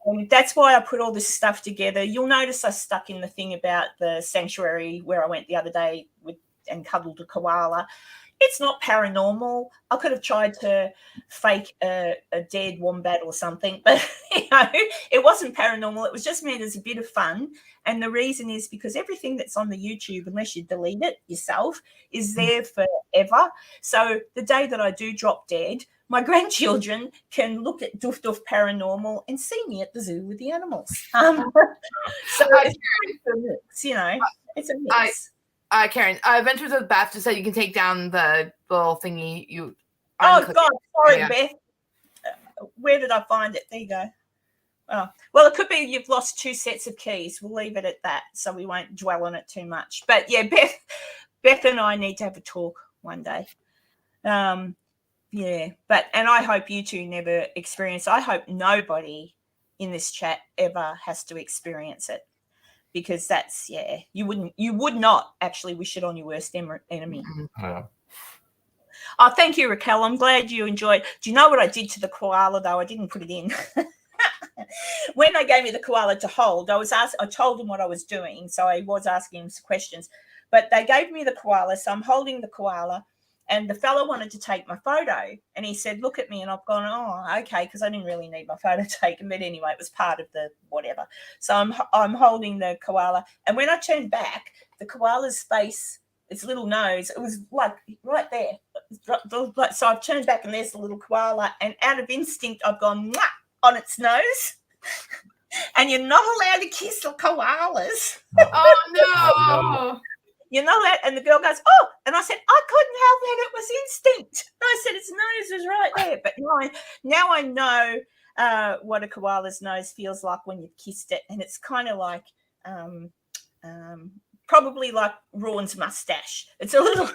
S1: And that's why I put all this stuff together. You'll notice I stuck in the thing about the sanctuary where I went the other day and cuddled a koala. It's not paranormal. I could have tried to fake a dead wombat or something, but it wasn't paranormal. It was just meant as a bit of fun. And the reason is because everything that's on the YouTube, unless you delete it yourself, is there forever. So the day that I do drop dead, my grandchildren can look at Doof Doof Paranormal and see me at the zoo with the animals. So it's a mix, it's a mix.
S2: Karen, Adventures of Beth just said you can take down the little thingy.
S1: Oh, God, sorry, Beth. Where did I find it? There you go. Oh, well, it could be you've lost 2 sets of keys. We'll leave it at that, so we won't dwell on it too much. But, yeah, Beth and I need to have a talk one day. Yeah, and I hope you two never experience. I hope nobody in this chat ever has to experience it, because that's you would not actually wish it on your worst enemy.
S3: Yeah.
S1: Oh, thank you, Raquel. I'm glad you enjoyed. Do you know what I did to the koala though? I didn't put it in. When they gave me the koala to hold, I told them what I was doing, so I was asking him some questions. But they gave me the koala, so I'm holding the koala. And the fellow wanted to take my photo, and he said, "Look at me." And I've gone, "Oh, okay," because I didn't really need my photo taken. But anyway, it was part of the whatever. So I'm holding the koala, and when I turned back, the koala's face, its little nose, it was like right there. So I've turned back, and there's the little koala, and out of instinct, I've gone mwah, on its nose. And you're not allowed to kiss the koalas.
S2: Oh no.
S1: You know that? And the girl goes, "Oh," and I said, "I couldn't help it. It was instinct." I said, "Its nose was right there." But now I know what a koala's nose feels like when you've kissed it. And it's kind of like probably like Rowan's mustache. It's a little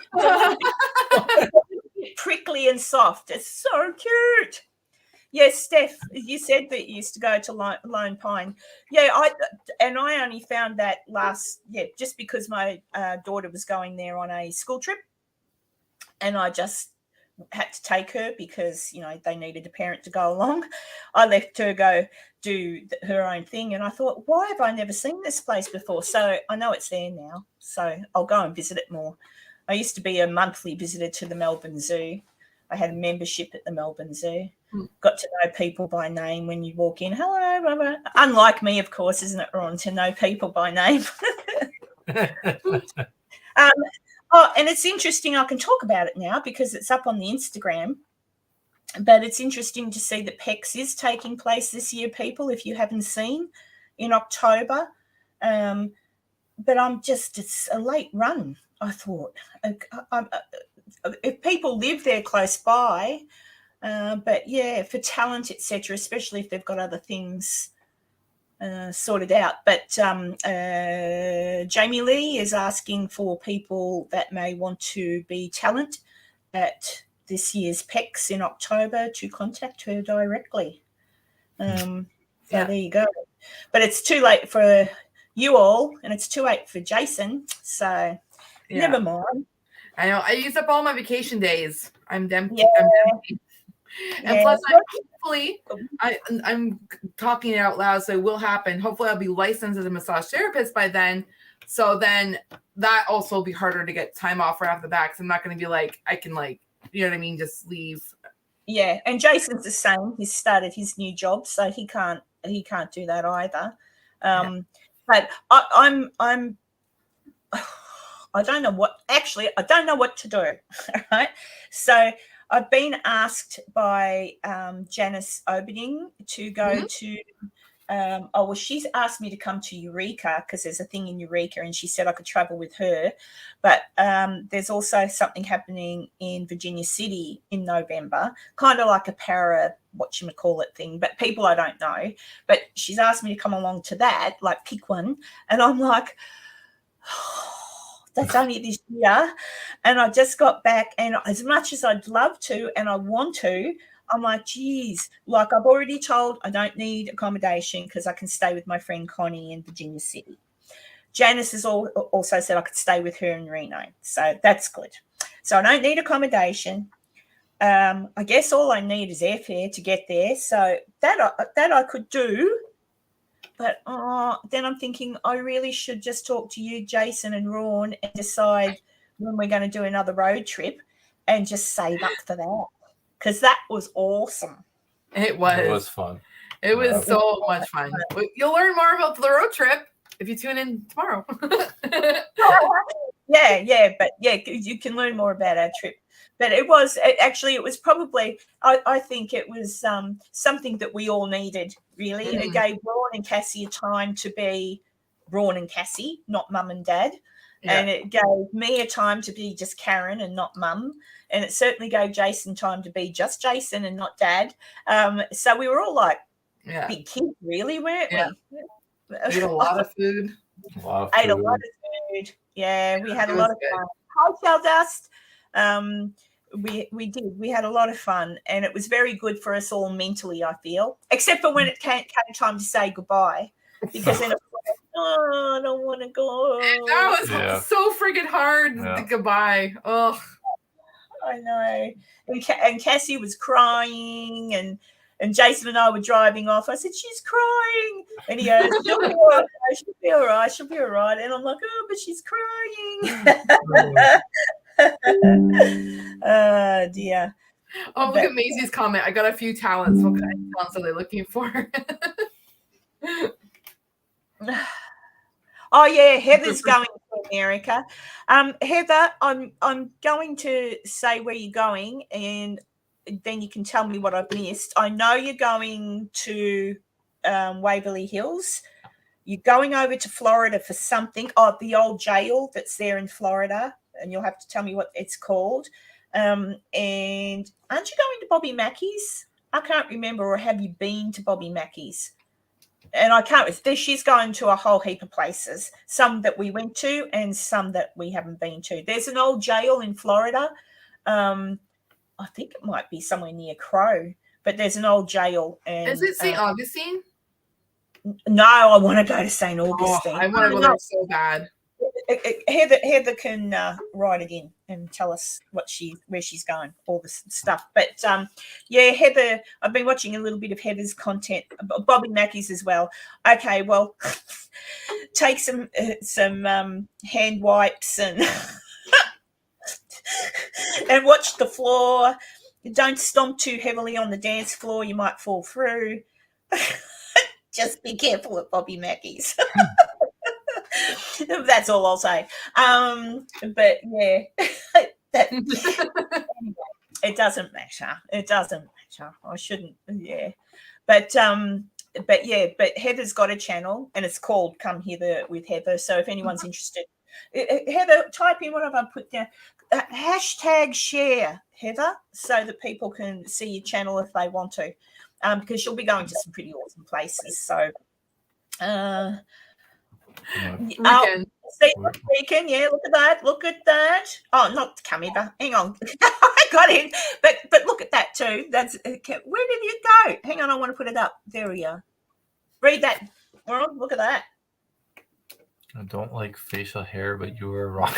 S1: prickly and soft. It's so cute. Yes, Steph, you said that you used to go to Lone Pine. Yeah, I only found that just because my daughter was going there on a school trip, and I just had to take her because, they needed a parent to go along. I left her go do her own thing, and I thought, why have I never seen this place before? So I know it's there now, so I'll go and visit it more. I used to be a monthly visitor to the Melbourne Zoo. I had a membership at the Melbourne Zoo. Got to know people by name when you walk in. Hello, blah, blah. Unlike me, of course, isn't it, Ron, to know people by name? And it's interesting. I can talk about it now because it's up on the Instagram. But it's interesting to see that PEX is taking place this year, people, if you haven't seen, in October. But it's a late run, I thought. If people live there close by, but for talent, etc., especially if they've got other things sorted out. But Jamie Lee is asking for people that may want to be talent at this year's PEX in October to contact her directly. So there you go. But it's too late for you all, and it's too late for Jason. So never mind.
S2: I know. I used up all my vacation days. I'm empty.
S1: Yeah.
S2: I'm empty. And plus, hopefully, I'm talking it out loud, so it will happen. Hopefully, I'll be licensed as a massage therapist by then. So then that also will be harder to get time off right off the bat, because I'm not going to be like, I can you know what I mean, just leave.
S1: Yeah, and Jason's the same. He's started his new job, so he can't do that either. But I'm I don't know what to do. Right? So I've been asked by Janice Oberding to go to she's asked me to come to Eureka because there's a thing in Eureka, and she said I could travel with her. But there's also something happening in Virginia City in November, kind of like a whatchamacallit thing, but people I don't know. But she's asked me to come along to that, like pick one. And I'm like, that's only this year. And I just got back, and as much as I'd love to and I want to, I'm like, geez, like I've already told I don't need accommodation because I can stay with my friend Connie in Virginia City. Janice has also said I could stay with her in Reno. So that's good. So I don't need accommodation. I guess all I need is airfare to get there. So that I could do But then I'm thinking I really should just talk to you, Jason and Ron, and decide when we're going to do another road trip and just save up for that, because that was awesome.
S2: It was
S3: fun.
S2: It was so much fun. You'll learn more about the road trip if you tune in tomorrow.
S1: Yeah, but you can learn more about our trip. But it was probably, I think it was something that we all needed, really. Mm-hmm. It gave Ron and Cassie a time to be Ron and Cassie, not mum and dad. Yeah. And it gave me a time to be just Karen and not mum. And it certainly gave Jason time to be just Jason and not dad. So we were all like big kids, really, weren't we?
S2: We ate a lot of food.
S1: Ate a lot of food. Yeah, we had a lot of fun. Hi, Shell Dust. We did. We had a lot of fun, and it was very good for us all mentally, I feel, except for when it came time to say goodbye, because then it was like, I don't want to go.
S2: That was so friggin' hard, the goodbye. Oh,
S1: I know. And Cassie was crying, and Jason and I were driving off. I said, she's crying. And he goes, she'll be all right. She'll be all right. She'll be all right. And I'm like, oh, but she's crying. Oh, dear.
S2: Oh, look at Maisie's comment. I got a few talents. What kind of talents are they looking for?
S1: Oh, yeah, Heather's going to America. Heather, I'm going to say where you're going, and then you can tell me what I've missed. I know you're going to Waverly Hills. You're going over to Florida for something. Oh, the old jail that's there in Florida, and you'll have to tell me what it's called. And aren't you going to Bobby Mackey's? I can't remember, or have you been to Bobby Mackey's? And I can't. She's going to a whole heap of places, some that we went to and some that we haven't been to. There's an old jail in Florida. I think it might be somewhere near Crow, but there's an old jail. And,
S2: is it St. Augustine?
S1: No, I want to go to St. Augustine.
S2: I want to go there so bad.
S1: Heather can write it in and tell us where she's going, all this stuff. But Heather, I've been watching a little bit of Heather's content, Bobby Mackey's as well. Okay, well, take some hand wipes and and watch the floor. Don't stomp too heavily on the dance floor; you might fall through. Just be careful at Bobby Mackey's. That's all I'll say. But yeah, anyway, it doesn't matter. It doesn't matter. I shouldn't. Yeah, but Heather's got a channel, and it's called "Come Hither with Heather." So if anyone's interested, Heather, type in what have I put down. Hashtag share, Heather, so that people can see your channel if they want to, because you'll be going to some pretty awesome places. So. Weekend, yeah, look at that. Oh, not come hither. Hang on. I got it. But look at that too. That's where did you go? Hang on, I want to put it up. There we are. Read that. Oh, look at that.
S3: I don't like facial hair, but you were wrong.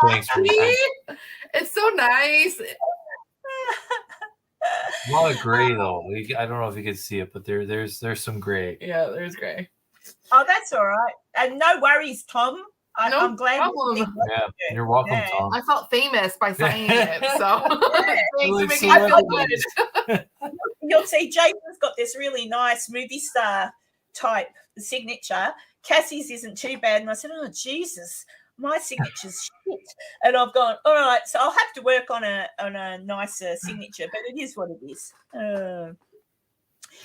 S3: Thanks for
S2: it's so nice.
S3: A lot of gray though. I don't know if you can see it, but there's some gray.
S2: Yeah, there's gray.
S1: Oh, that's all right. And no worries, Tom. I'm glad.
S3: You're welcome, Tom.
S2: I felt famous by saying it, so thanks for making me feel good.
S1: You'll see, Jason's got this really nice movie star type signature. Cassie's isn't too bad, and I said, "Oh Jesus, my signature's shit." And I've gone, all right, so I'll have to work on a nicer signature, but it is what it is.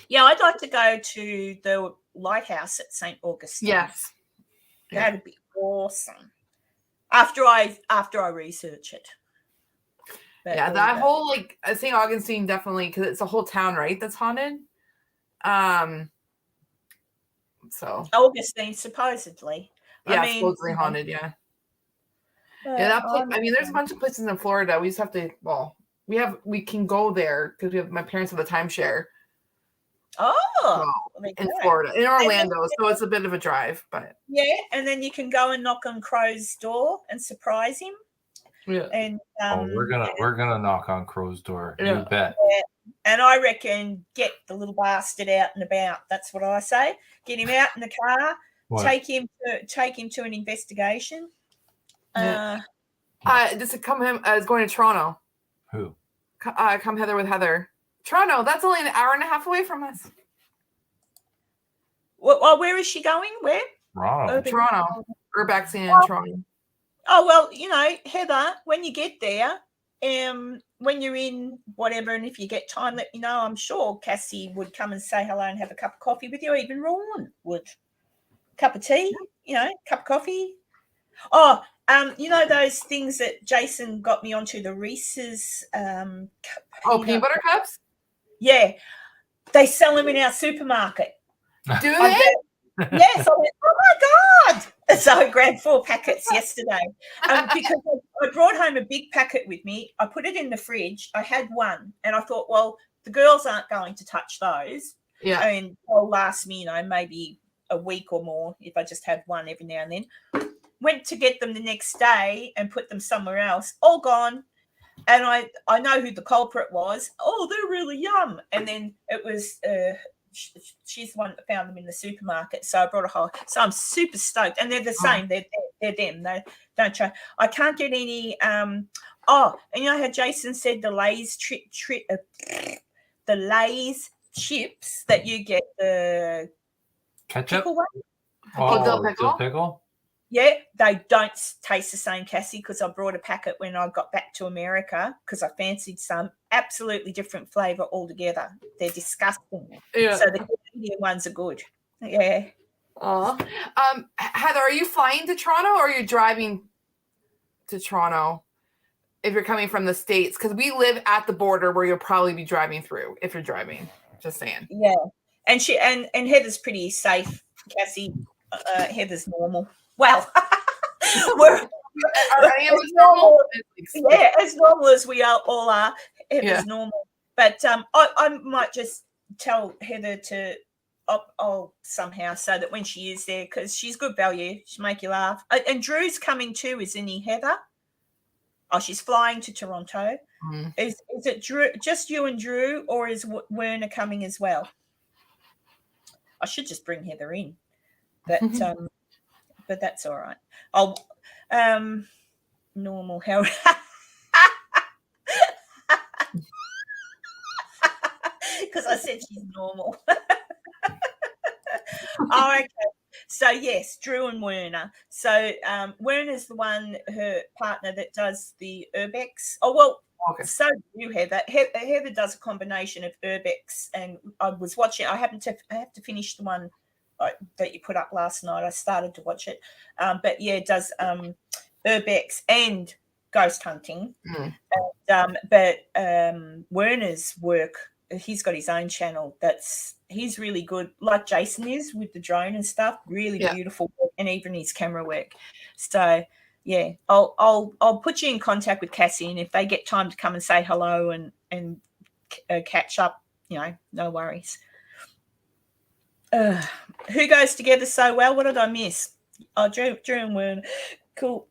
S1: Yeah, I'd like to go to the lighthouse at St. Augustine.
S2: Yes,
S1: that'd be awesome. After I research it. But
S2: that whole St. Augustine definitely, because it's a whole town, right? That's haunted. So
S1: Augustine supposedly.
S2: Supposedly haunted. Yeah. That place, there's a bunch of places in Florida. We just have to. Well, we can go there because my parents have a timeshare.
S1: Oh,
S2: in Florida, in Orlando, so it's a bit of a drive, but
S1: yeah, and then you can go and knock on Crow's door and surprise him.
S2: Yeah,
S1: and
S3: we're gonna knock on Crow's door. Yeah. You bet.
S1: And I reckon get the little bastard out and about. That's what I say. Get him out in the car.
S3: What?
S1: Take him to an investigation.
S2: Yeah. Just come him is going to Toronto.
S3: Who?
S2: Come Heather with Heather. Toronto. That's only an hour and a half away from us.
S1: Well, where is she going? Where?
S2: Toronto. Urbex's in Toronto.
S1: Oh, well, Heather, when you get there, when you're in whatever, and if you get time, let me know. I'm sure Cassie would come and say hello and have a cup of coffee with you. Even Ron would. Cup of tea, cup of coffee. Oh, those things that Jason got me onto, the Reese's.
S2: Peanut butter cups?
S1: Yeah. They sell them in our supermarket.
S2: Do they?
S1: Yes. I went, oh, my God. So I grabbed 4 packets yesterday because I brought home a big packet with me. I put it in the fridge. I had one, and I thought, well, the girls aren't going to touch those.
S2: Yeah.
S1: And they'll last me, maybe a week or more if I just have one every now and then. Went to get them the next day and put them somewhere else. All gone. And I know who the culprit was. Oh, they're really yum. And then it was she's the one that found them in the supermarket. So I brought a whole. So I'm super stoked. And they're the same. They're them. They don't try. I can't get any. And how Jason said the Lay's the Lay's chips that you get, the
S3: ketchup.
S2: Dill
S3: pickle.
S1: Yeah, they don't taste the same, Cassie, because I brought a packet when I got back to America because I fancied some. Absolutely different flavour altogether. They're disgusting.
S2: Yeah.
S1: So the Canadian ones are good. Yeah.
S2: Heather, are you flying to Toronto or are you driving to Toronto if you're coming from the States? Because we live at the border where you'll probably be driving through if you're driving. Just saying.
S1: Yeah. And Heather's pretty safe, Cassie. Heather's normal. Well, we're normal. Yeah, as normal as we all are. Heather's normal. But I might just tell Heather to somehow so that when she is there, because she's good value, she'll make you laugh. And Drew's coming too, isn't he, Heather? Oh, she's flying to Toronto. Mm. Is it Drew, just you and Drew, or is Werner coming as well? I should just bring Heather in, but but that's all right. I'll normal how because I said she's normal. Oh, okay. So yes, Drew and Werner. So Werner's the one, her partner, that does the Urbex. Oh well, okay. So you Heather. Heather does a combination of Urbex, and I was watching. I have to finish the one that you put up last night. I started to watch it, but yeah, it does Urbex and ghost hunting. Mm. But Werner's work, he's got his own channel. He's really good, like Jason is with the drone and stuff. Really beautiful, and even his camera work. So yeah, I'll put you in contact with Cassie, and if they get time to come and say hello and catch up, no worries. Who goes together so well? What did I miss? Oh, Drew and Werner. Cool.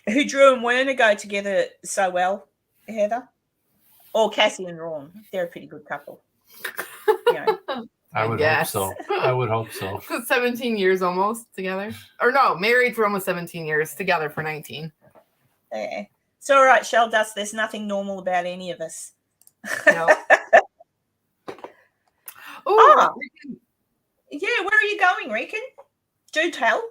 S1: Who Drew and Werner go together so well, Heather? Or Cassie and Ron? They're a pretty good couple.
S3: I would hope so. I would hope so.
S2: 17 years almost together. Or no, married for almost 17 years, together for 19.
S1: Yeah. It's all right, Shell Dust. There's nothing normal about any of us. No. Yeah, where are you going, Rican? Do tell.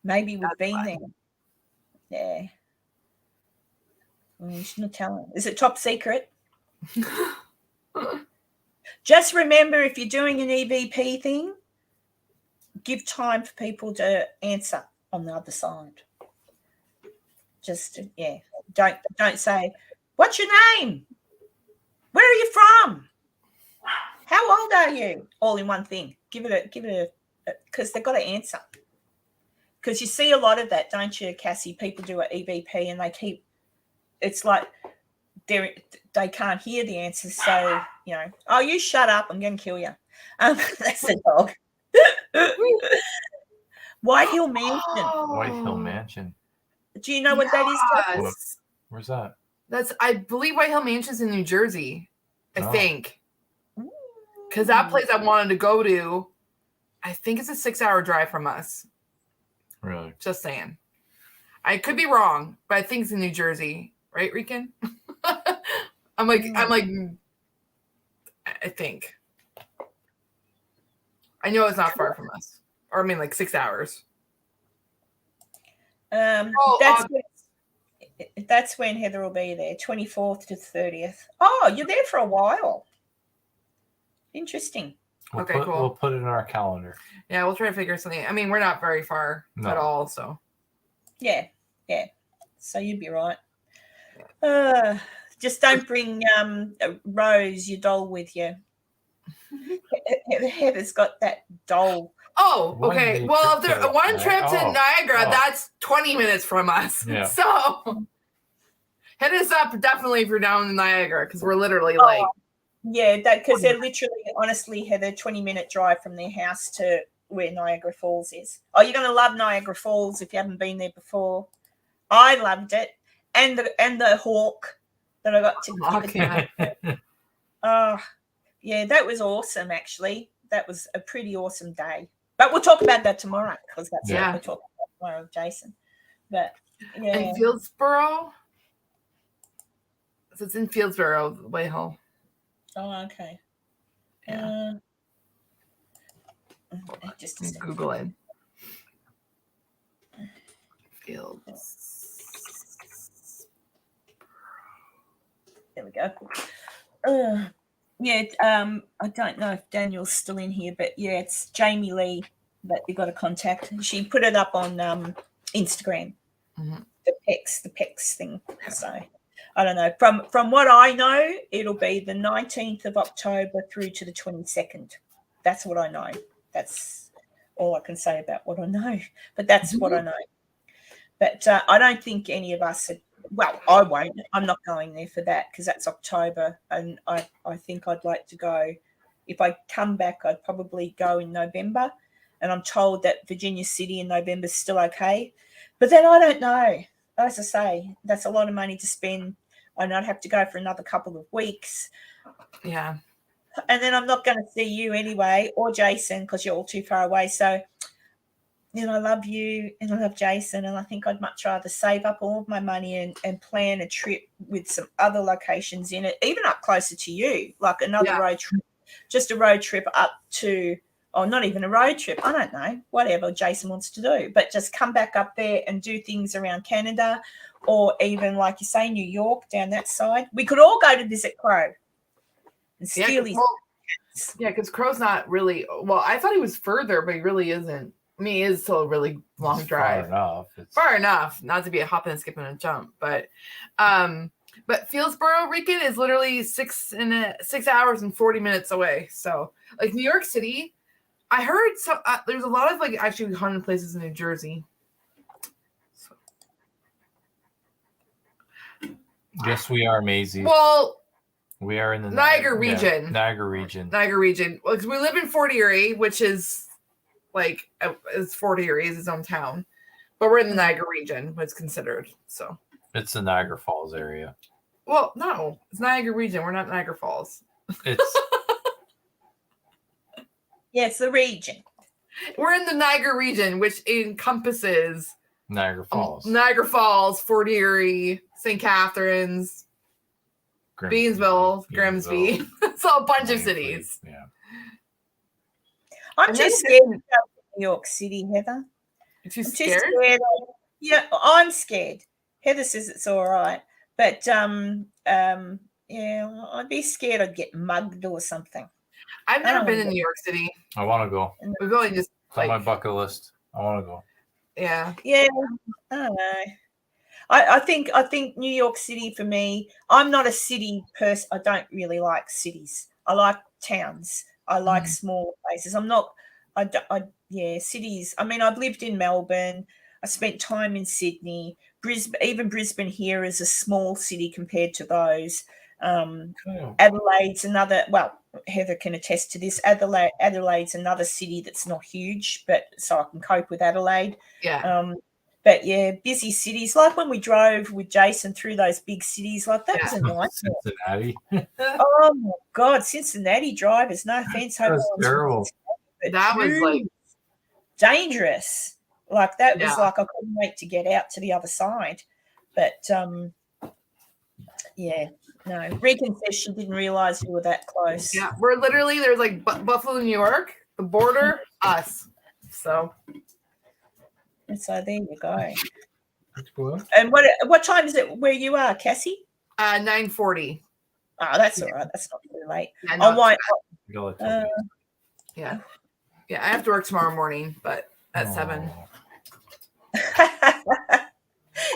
S1: Maybe we've been there. Yeah. Well, you shouldn't tell him. Is it top secret? Just remember, if you're doing an EVP thing, give time for people to answer on the other side. Just don't say, "What's your name? Where are you from? How old are you?" All in one thing. Give it a because they've got to answer. Because you see a lot of that, don't you, Cassie? People do an EVP and they keep. It's like they can't hear the answers, so oh, you shut up! I'm going to kill you. That's a dog. White Hill Mansion.
S3: White Hill Mansion.
S1: Do you know what that is?
S3: Where's that?
S2: I believe White Hill Mansion's in New Jersey. I think. Because that place I wanted to go to, I think it's a 6-hour drive from us.
S3: Really?
S2: Just saying. I could be wrong, but I think it's in New Jersey, right, Rican? I'm like, I think. I know it's not far from us, or I mean, like 6 hours.
S1: That's when Heather will be there, 24th to 30th. Oh, you're there for a while. Interesting.
S3: Cool. We'll put it in our calendar.
S2: Yeah, we'll try to figure something. I mean, we're not very far at all, so.
S1: Yeah. So you'd be right. Just don't bring Rose, your doll, with you. Heather's got that doll.
S2: Oh, okay. Well, if there's one trip to Niagara, that's 20 minutes from us. Yeah. So hit us up definitely if you're down in Niagara, because we're literally like.
S1: Yeah, because they're literally, honestly, Heather, 20-minute drive from their house to where Niagara Falls is. Oh, you're going to love Niagara Falls if you haven't been there before. I loved it, and the hawk that I got to. Oh, yeah, that was awesome. Actually, that was a pretty awesome day. But we'll talk about that tomorrow, because that's what we're talking about tomorrow with Jason. But yeah,
S2: and Fieldsboro. So it's in Fieldsboro, White Hill.
S1: Oh, okay.
S2: Yeah.
S1: Just a second.
S2: Google it. Fields.
S1: There we go. I don't know if Daniel's still in here, but yeah, it's Jamie Lee that you got to contact. She put it up on Instagram.
S2: Mm-hmm.
S1: The PEX thing. So I don't know. From what I know, it'll be the 19th of October through to the 22nd. That's what I know. That's all I can say about what I know. But that's what I know. But I don't think any of us are. Well, I won't. I'm not going there for that, because that's October, and I think I'd like to go. If I come back, I'd probably go in November, and I'm told that Virginia City in November is still okay. But then I don't know. As I say, that's a lot of money to spend, and I'd have to go for another couple of weeks.
S2: Yeah.
S1: And then I'm not going to see you anyway, or Jason, because you're all too far away. So, I love you and I love Jason, and I think I'd much rather save up all of my money and plan a trip with some other locations in it, even up closer to you, like another road trip, just a road trip up to, or not even a road trip, I don't know, whatever Jason wants to do, but just come back up there and do things around Canada, or even, like you say, New York, down that side. We could all go to visit Crow and steal his cats.
S2: Yeah, because Crow's not really, well, I thought he was further, but he really isn't. I mean, it is still a really long drive. Far enough, not to be a hop and skip and a jump, but Fieldsboro, Rican, is literally 6 hours and 40 minutes away. So, like New York City, I heard there's a lot of like actually haunted places in New Jersey. So.
S3: Yes, we are, Maisie.
S2: Well,
S3: we are in the
S2: Niagara region.
S3: Yeah, Niagara region.
S2: Niagara region. Well, because we live in Fort Erie, which is like it's Fort Erie is its own town, but we're in the Niagara region, what's considered. So
S3: it's the Niagara Falls area.
S2: Well, no, it's Niagara region. We're not Niagara Falls.
S3: It's
S1: it's the region.
S2: We're in the Niagara region, which encompasses
S3: Niagara
S2: Falls, Fort Erie, St. Catharines, Beansville, Grimsby. It's all a bunch of cities.
S3: Yeah.
S1: I'm too scared to go to New York City, Heather.
S2: You're too scared?
S1: Yeah, I'm scared. Heather says it's all right, but I'd be scared I'd get mugged or something.
S2: I've never been in New York City.
S3: I want to go.
S2: We've only just
S3: it's on my bucket list. I want to go.
S2: Yeah.
S1: Yeah. I don't know. I think New York City for me. I'm not a city person. I don't really like cities. I like towns. I like smaller places. Cities. I mean, I've lived in Melbourne. I spent time in Sydney. Brisbane here is a small city compared to those. Adelaide's another, well, Heather can attest to this. Adelaide's another city that's not huge, but so I can cope with Adelaide.
S2: Yeah.
S1: But yeah, busy cities. Like when we drove with Jason through those big cities, like that was a nice
S3: Cincinnati.
S1: Oh my God, Cincinnati drivers. No offense,
S3: That was terrible.
S2: That was like
S1: dangerous. Like that was like I couldn't wait to get out to the other side. But yeah, no. Regan says she didn't realize we were that close.
S2: Yeah, we're literally there's like Buffalo, New York, the border, us. So
S1: there you go.
S3: That's cool.
S1: And what time is it where you are, Cassie?
S2: 9:40.
S1: Oh, that's all right. That's not too late.
S2: Yeah, yeah. I have to work tomorrow morning, but at 7.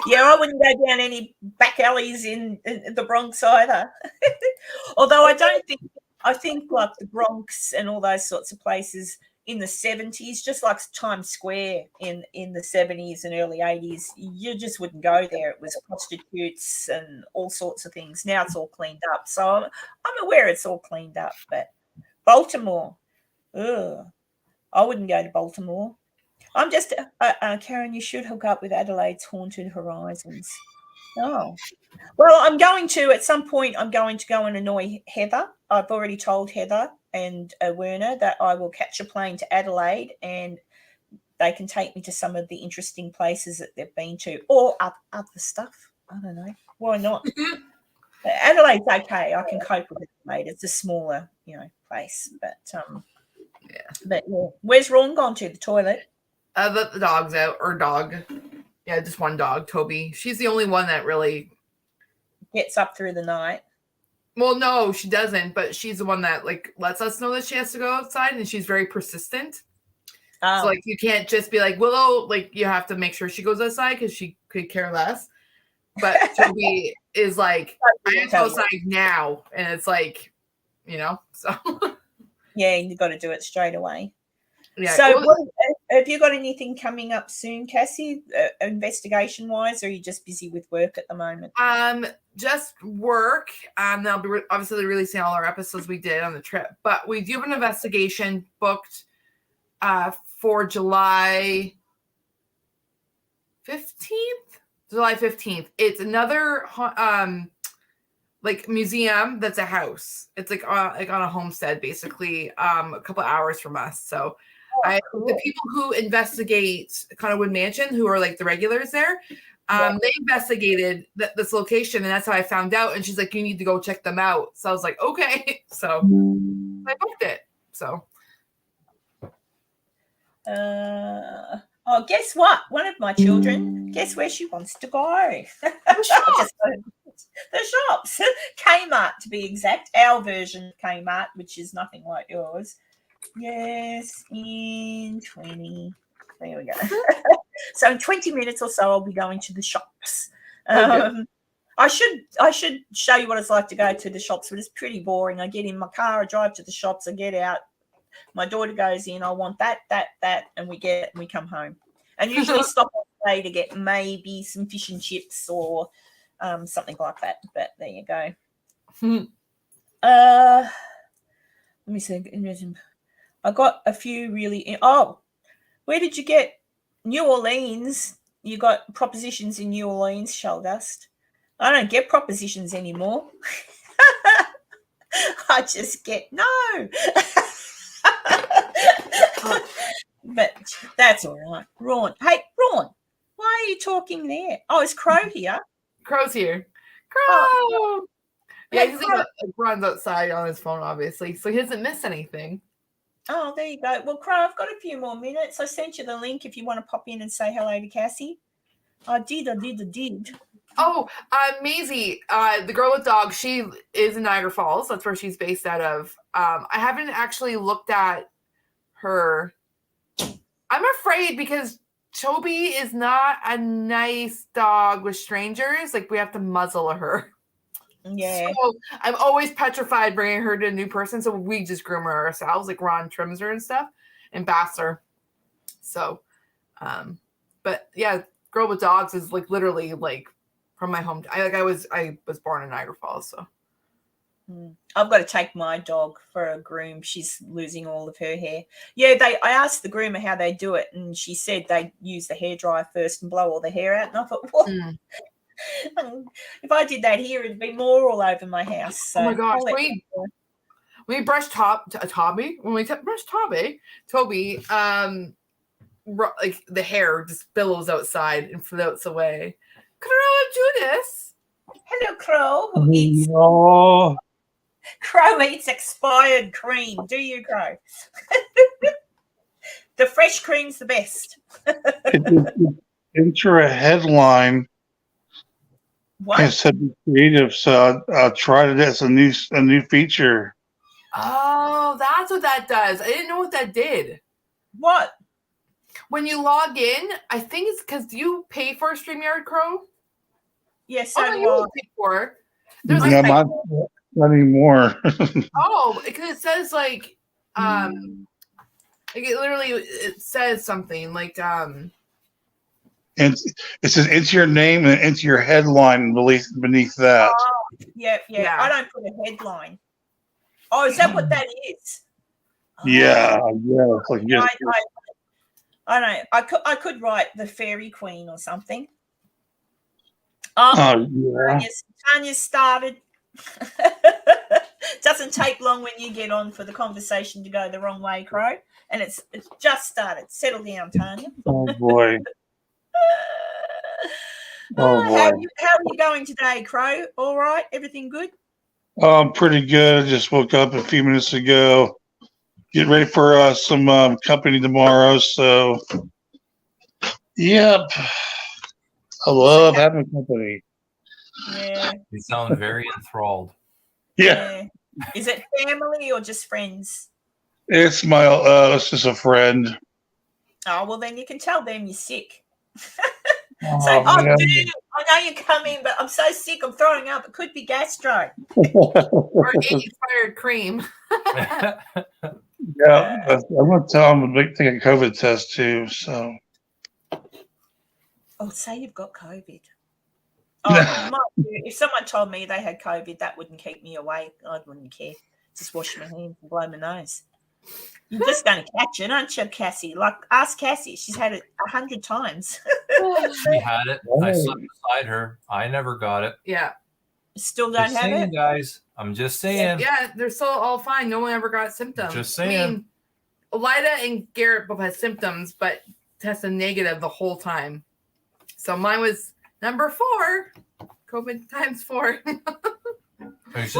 S1: Yeah, I wouldn't go down any back alleys in the Bronx either. Although I think like the Bronx and all those sorts of places in the 70s, just like Times Square in the 70s and early 80s, you just wouldn't go there. It was prostitutes and all sorts of things. Now it's all cleaned up. So I'm aware it's all cleaned up. But Baltimore, I wouldn't go to Baltimore. I'm just, Karen, you should hook up with Adelaide's Haunted Horizons. Oh. Well, at some point, I'm going to go and annoy Heather. I've already told Heather and Werner that I will catch a plane to Adelaide and they can take me to some of the interesting places that they've been to or other stuff. I don't know. Why not? Adelaide's okay. I can cope with Adelaide. It's a smaller, place. But, But yeah. Where's Ron gone to? The toilet?
S2: The dog's out, or dog. Yeah, just one dog, Toby. She's the only one that really
S1: gets up through the night.
S2: Well, no, she doesn't, but she's the one that like lets us know that she has to go outside, and she's very persistent. So like you can't just be like, Willow, like you have to make sure she goes outside because she could care less. But Toby is like, I have to go outside now, and it's like, so
S1: yeah, you got to do it straight away.
S2: Yeah.
S1: So, have you got anything coming up soon, Cassie, investigation-wise, or are you just busy with work at the moment?
S2: Just work. They'll be obviously releasing all our episodes we did on the trip, but we do have an investigation booked for July 15th. July 15th. It's another like museum that's a house. It's like on a homestead, basically, a couple hours from us. So. Cool. The people who investigate Connorwood Mansion, who are like the regulars there, they investigated this location, and that's how I found out. And she's like, "You need to go check them out." So I was like, "Okay." So I booked it. So,
S1: guess what? One of my children, guess where she wants to go?
S2: The shops.
S1: The shops, Kmart to be exact. Our version of Kmart, which is nothing like yours. Yes, in 20. There we go. So in 20 minutes or so, I'll be going to the shops. I should show you what it's like to go to the shops, but it's pretty boring. I get in my car, I drive to the shops, I get out. My daughter goes in. I want that, and we come home. And usually stop on the way to get maybe some fish and chips or something like that. But there you go. Let me see. I got a few really. Where did you get New Orleans? You got propositions in New Orleans, Sheldust. I don't get propositions anymore. I just get no. But that's all right. Ron. Hey, Ron, why are you talking there? Oh, is Crow here?
S2: Crow's here. Crow. Yeah, he's like runs outside on his phone, obviously, so he doesn't miss anything.
S1: Oh, there you go. Well, Crow, I've got a few more minutes. I sent you the link if you want to pop in and say hello to Cassie. I did.
S2: Oh, Maisie, the girl with dogs, she is in Niagara Falls. That's where she's based out of. I haven't actually looked at her. I'm afraid because Toby is not a nice dog with strangers. Like, we have to muzzle her.
S1: Yeah.
S2: So I'm always petrified bringing her to a new person. So we just groom her ourselves. Like, Ron trims her and stuff and baths her. So, but yeah, girl with dogs is like literally like from my home. I was born in Niagara Falls. So
S1: I've got to take my dog for a groom. She's losing all of her hair. Yeah, I asked the groomer how they do it, and she said they use the hairdryer first and blow all the hair out. And I thought, well, if I did that here, it'd be more all over my house. So
S2: oh my gosh, when we brushed Toby, like the hair just billows outside and floats away. Crow, Judas.
S1: Hello, Crow. Crow eats expired cream. Do you, Crow? The fresh cream's the best.
S5: Enter a headline.
S1: What?
S5: I said be creative, so I tried it as a new feature.
S2: Oh, that's what that does. I didn't know what that did.
S1: What?
S2: When you log in, I think it's because you pay for a StreamYard, Crow.
S1: Yes,
S2: no, you pay for it.
S5: There's not anymore.
S2: Oh, because it says like it literally it says something like
S5: and it says enter your name and enter your headline beneath that.
S1: Oh, yeah. I don't put a headline. Oh, is that what that is?
S5: Yeah. It's like
S1: I don't. I could write the Fairy Queen or something.
S5: Yeah.
S1: Tanya started. Doesn't take long when you get on for the conversation to go the wrong way, Crow. And it's just started. Settle down, Tanya.
S5: Oh boy.
S1: How are you going today, Crow? All right? Everything good?
S5: I'm pretty good. I just woke up a few minutes ago. Get ready for some company tomorrow. So, yep. I love having company.
S1: Yeah.
S3: You sound very enthralled.
S5: Yeah.
S1: Is it family or just friends?
S5: It's just a friend.
S1: Oh, well, then you can tell them you're sick. Dude,
S5: Yeah.
S1: I know you're coming, but I'm so sick, I'm throwing up. It could be gastro.
S2: or expired cream.
S5: Yeah, I'm going to tell them to take a COVID test too. So.
S1: Oh, say you've got COVID. Oh, if someone told me they had COVID, that wouldn't keep me awake. I wouldn't care. Just wash my hands and blow my nose. You're just going to catch it, aren't you, Cassie? Like, ask Cassie. She's had it 100 times.
S3: She had it. I slept beside her. I never got it.
S2: Yeah.
S1: Still don't have it?
S3: Guys. I'm just saying.
S2: Yeah, they're still all fine. No one ever got symptoms.
S3: Just saying.
S2: I mean, Elida and Garrett both had symptoms, but tested negative the whole time. So mine was number 4. COVID times 4.
S3: It's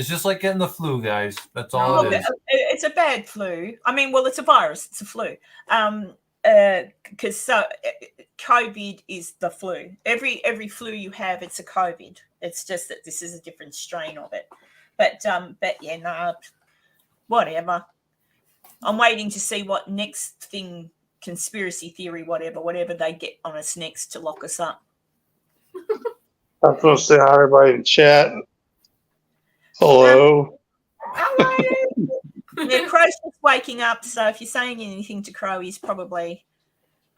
S3: just like getting the flu, guys. That's all it is.
S1: It's a bad flu. I mean, well, it's a virus. It's a flu. Because COVID is the flu. Every flu you have, it's a COVID. It's just that this is a different strain of it. But yeah, no, whatever. I'm waiting to see what next thing, conspiracy theory, whatever they get on us next to lock us up.
S5: I'm supposed to say hi to everybody in chat. Hello.
S1: Hello. Yeah, Crow's just waking up, so if you're saying anything to Crow, he's probably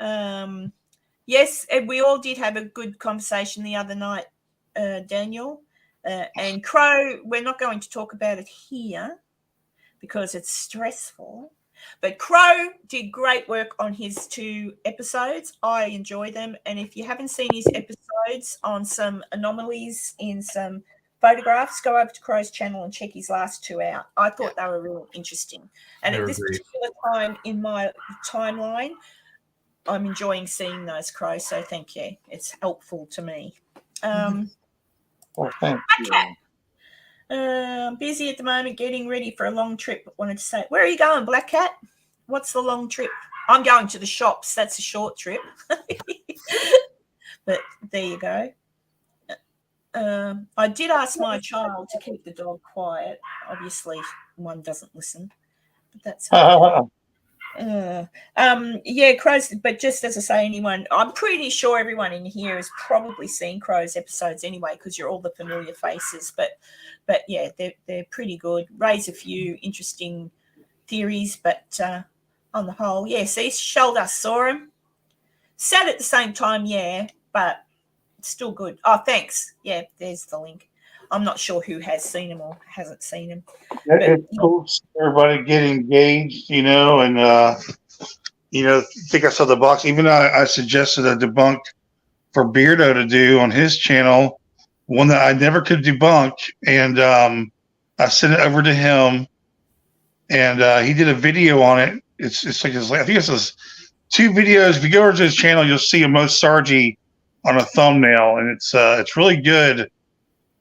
S1: yes, we all did have a good conversation the other night, Daniel. And Crow, we're not going to talk about it here because it's stressful. But Crow did great work on his 2 episodes. I enjoy them. And if you haven't seen his episodes on some anomalies in some photographs, go over to Crow's channel and check his last 2 out. I thought they were really interesting. And at this particular time in my timeline, I'm enjoying seeing those, Crow. So thank you. It's helpful to me.
S5: Well, thank you.
S1: I'm busy at the moment getting ready for a long trip. Wanted to say, where are you going, Black Cat? What's the long trip? I'm going to the shops. That's a short trip. But there you go. I did ask my child to keep the dog quiet. Obviously, one doesn't listen. But that's yeah, Crows. But just as I say, I'm pretty sure everyone in here has probably seen Crow's episodes anyway, because you're all the familiar faces. But yeah, they're pretty good. Raise a few interesting theories, but on the whole, yeah. See, Shoulder saw him. Sad at the same time, yeah, but it's still good. Oh, thanks. Yeah, there's the link. I'm not sure who has seen him or hasn't seen him.
S5: It's cool to see everybody get engaged, and I think I saw the box. Even I suggested a debunk for Beardo to do on his channel, one that I never could debunk, and I sent it over to him, and he did a video on it. It's like I think it's his 2 videos. If you go over to his channel, you'll see a Most Sargy on a thumbnail, and it's really good.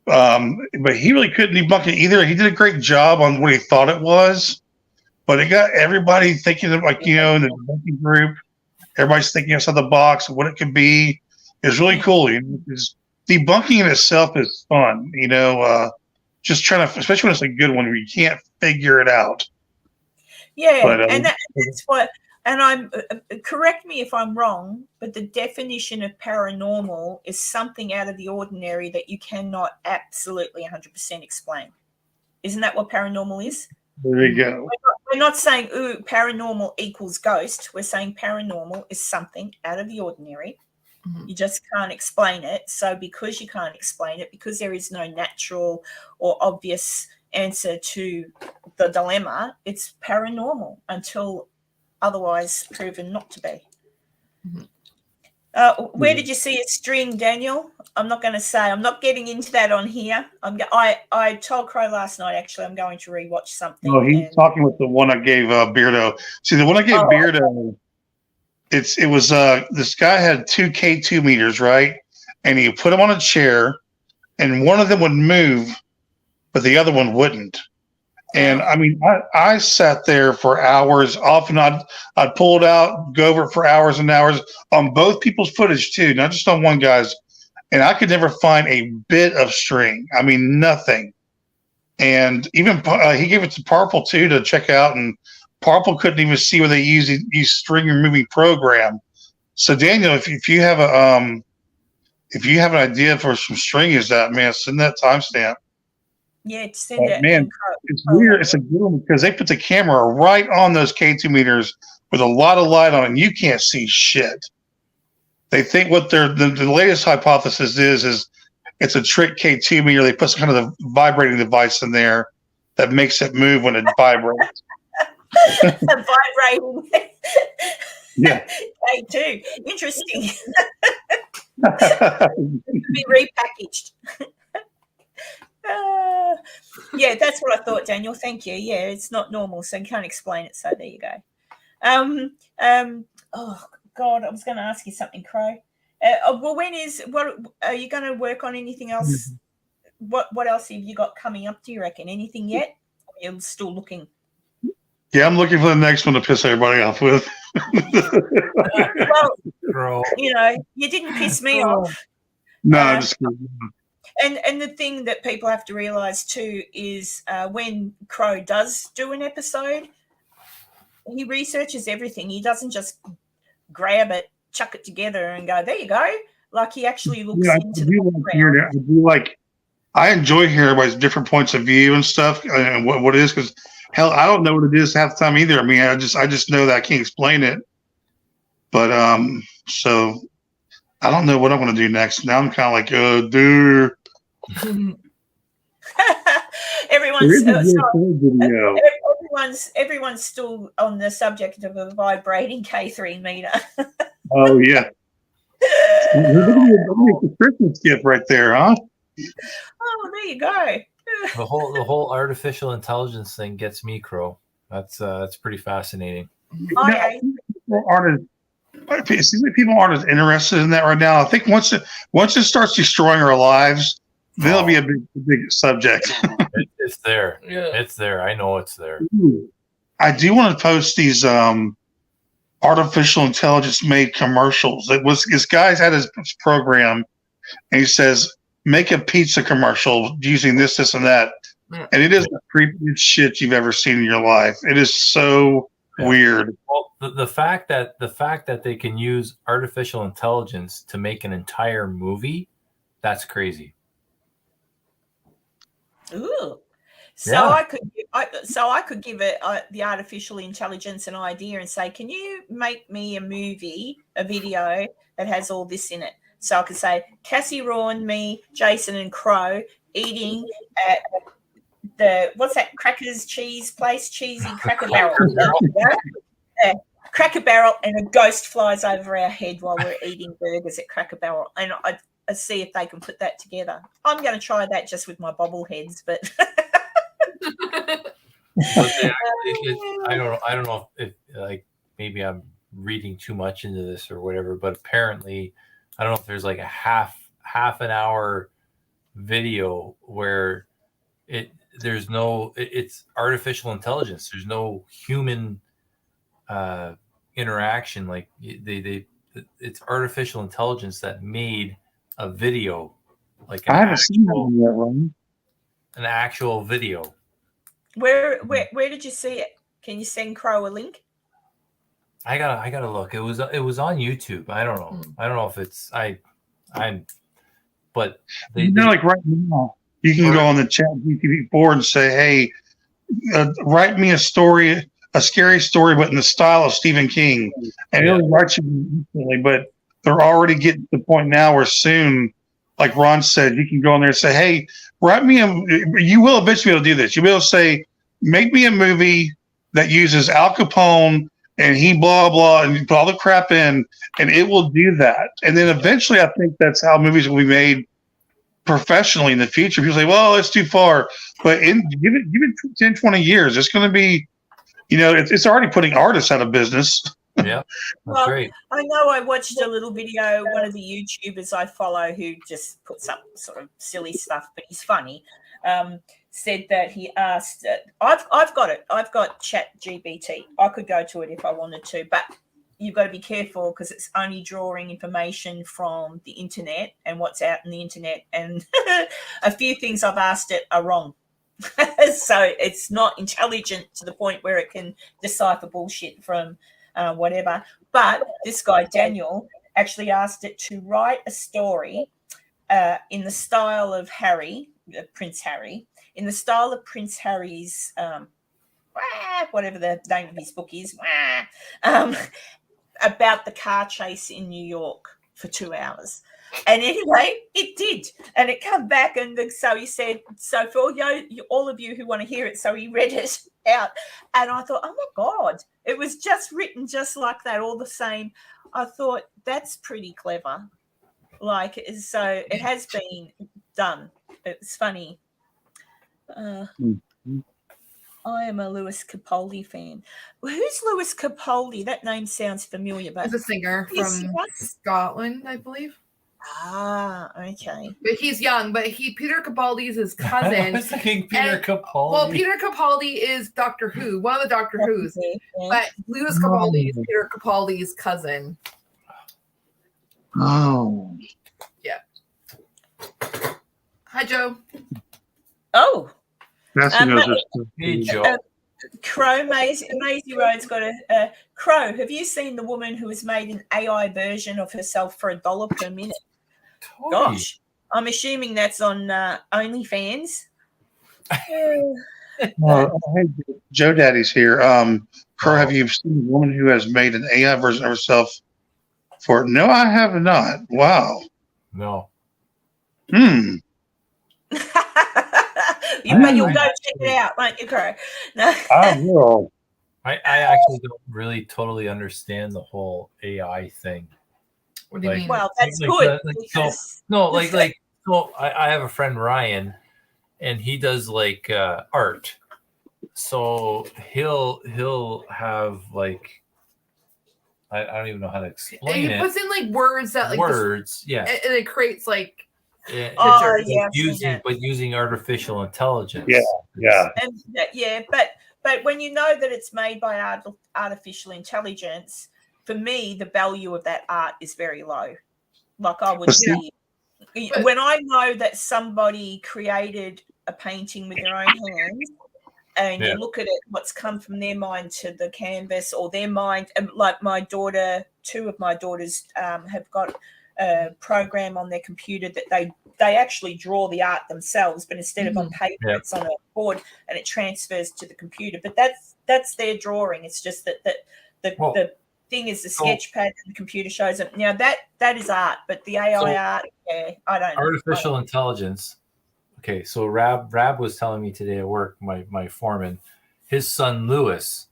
S5: But he really couldn't debunk it either. He did a great job on what he thought it was, but it got everybody thinking of, like, in the debunking group, everybody's thinking outside the box of what it could be. It's really cool. Debunking in itself is fun, just trying to, especially when it's a good one where you can't figure it out.
S1: Yeah, but, and that's what. And I'm correct me if I'm wrong, but the definition of paranormal is something out of the ordinary that you cannot absolutely 100% explain. Isn't that what paranormal is?
S5: There you go.
S1: We're not saying, ooh, paranormal equals ghost. We're saying paranormal is something out of the ordinary. You just can't explain it. So because you can't explain it, because there is no natural or obvious answer to the dilemma, it's paranormal until otherwise proven not to be. Where did you see a string, Daniel? I'm not going to say. I'm not getting into that on here. I told Crow last night, actually, I'm going to rewatch something.
S5: Oh, he's talking with the one I gave Beardo. See, the one I gave Beardo, it was this guy had 2 K2 meters, right? And he put them on a chair, and one of them would move, but the other one wouldn't. And I mean, I sat there for hours. Often I'd pull it out, go over it for hours and hours on both people's footage too, not just on one guy's. And I could never find a bit of string. I mean, nothing. And even he gave it to Purple too to check out, and Purple couldn't even see where they use string removing program. So Daniel, if you have an idea for some string, is that, man, send that timestamp.
S1: Yeah, send it.
S5: Man, it's weird. It's a good one because they put the camera right on those K2 meters with a lot of light on it, and you can't see shit. They think what the latest hypothesis is it's a trick K2 meter. They put some kind of vibrating device in there that makes it move when it vibrates.
S1: Vibrating.
S5: Yeah.
S1: K2. Interesting. Be repackaged. Yeah, that's what I thought, Daniel. Thank you. Yeah, it's not normal, so you can't explain it. So there you go. Oh God, I was going to ask you something, Crow. Well, what are you going to work on? Anything else? What else have you got coming up? Do you reckon anything yet? Or you're still looking?
S5: Yeah, I'm looking for the next one to piss everybody off with.
S1: Well, you didn't piss me off.
S5: No, I'm just kidding.
S1: And the thing that people have to realize too is when Crow does do an episode, he researches everything. He doesn't just grab it, chuck it together, and go, there you go. Like, he actually looks into the background.
S5: I enjoy hearing everybody's different points of view and stuff, and what it is, because hell, I don't know what it is half the time either. I mean, I just know that I can't explain it. But so I don't know what I'm going to do next. Now I'm kind of like, dude.
S1: Everyone's still on the subject of a vibrating K3 meter.
S5: Oh yeah. It's a Christmas gift right there, huh?
S1: Oh, there you go.
S3: The whole artificial intelligence thing gets me, Crow. That's pretty fascinating.
S5: People aren't as interested in that right now. I think once it starts destroying our lives, there'll be a big subject.
S3: It's there. Yeah. It's there. I know it's there.
S5: I do want to post these artificial intelligence made commercials. This guy's had his program, and he says, make a pizza commercial using this, and that. And it is the creepiest shit you've ever seen in your life. It is so weird.
S3: Well, the fact that they can use artificial intelligence to make an entire movie, that's crazy.
S1: Ooh. So I could give it the artificial intelligence an idea and say, can you make me a video that has all this in it? So I could say, Cassie Rawn, me, Jason, and Crow eating at what's that Crackers cheese place? Cheesy Cracker Barrel. Cracker Barrel, and a ghost flies over our head while we're eating burgers at Cracker Barrel. And I see if they can put that together. I'm going to try that just with my bobbleheads, but
S3: I don't know if like maybe I'm reading too much into this or whatever, but apparently I don't know if there's like a half an hour video where it's artificial intelligence. There's no human interaction. Like it's artificial intelligence that made a video. Like
S5: I haven't seen that yet, Ron.
S3: An actual video.
S1: Where did you see it? Can you send Crow a link?
S3: I gotta look. It was on YouTube. I don't know. I don't know if it's but
S5: like right now you can go on the chat GPT board and say, hey, write me a story, a scary story, but in the style of Stephen King, and it'll write you instantly. But they're already getting to the point now where soon, like Ron said, you can go in there and say, hey, write me you will eventually be able to do this. You'll be able to say, make me a movie that uses Al Capone and he blah, blah, and you put all the crap in, and it will do that. And then eventually I think that's how movies will be made professionally in the future. People say, well, it's too far. But give it 10, 20 years. It's going to be, it's already putting artists out of business.
S3: Yeah, that's great.
S1: I know I watched a little video, one of the YouTubers I follow who just puts up sort of silly stuff, but he's funny, said that he asked, I've got it. I've got Chat GPT. I could go to it if I wanted to, but you've got to be careful because it's only drawing information from the internet and what's out in the internet. And a few things I've asked it are wrong. So it's not intelligent to the point where it can decipher bullshit from whatever. But this guy, Daniel, actually asked it to write a story in the style of Prince Harry, in the style of Prince Harry's, whatever the name of his book is, about the car chase in New York for 2 hours. And anyway, it did. And it came back, and so he said, so for all of you who want to hear it, so he read it out. And I thought, oh, my God, it was just written just like that, all the same. I thought, that's pretty clever. Like, so it has been done. It's funny. I am a Lewis Capaldi fan. Who's Lewis Capaldi? That name sounds familiar. But
S2: he's a singer from Scotland, I believe.
S1: Ah, okay.
S2: But he's young. But Peter Capaldi is his cousin.
S3: I was thinking Peter Capaldi.
S2: Well, Peter Capaldi is Doctor Who, one of the Doctor Who's. Yeah. But Lewis Capaldi is Peter Capaldi's cousin.
S5: Oh.
S2: Yeah. Hi, Joe.
S1: Oh.
S3: Hey, Joe.
S1: Crow, Maisie Road's got a Crow. Have you seen the woman who has made an AI version of herself for $1 per minute? Gosh, I'm assuming that's on OnlyFans.
S5: Hey, Joe Daddy's here. Crow, have you seen a woman who has made an AI version of herself for? No, I have not. Wow.
S3: No.
S1: You'll go check it out, won't you, Crow? No.
S5: I will.
S3: I actually don't really totally understand the whole AI thing.
S2: What do you mean?
S1: Well, that's good.
S3: I have a friend, Ryan, and he does like art. So he'll have like, I don't even know how to explain it.
S2: He puts in like words that like
S3: words, yeah,
S2: and it creates like.
S3: Using artificial intelligence.
S5: Yeah.
S1: But when you know that it's made by artificial intelligence, for me, the value of that art is very low. Like I would see, when I know that somebody created a painting with their own hands, and you look at it, what's come from their mind to the canvas, or their mind, like my daughter, 2 of my daughters have got a program on their computer that they actually draw the art themselves, but instead of on paper, it's on a board and it transfers to the computer. But that's their drawing. It's just that the thing is the sketch pad and the computer shows it. Now that is art, but the AI art, I don't know.
S3: Artificial intelligence Okay, so Rab was telling me today at work, my foreman, his son Lewis,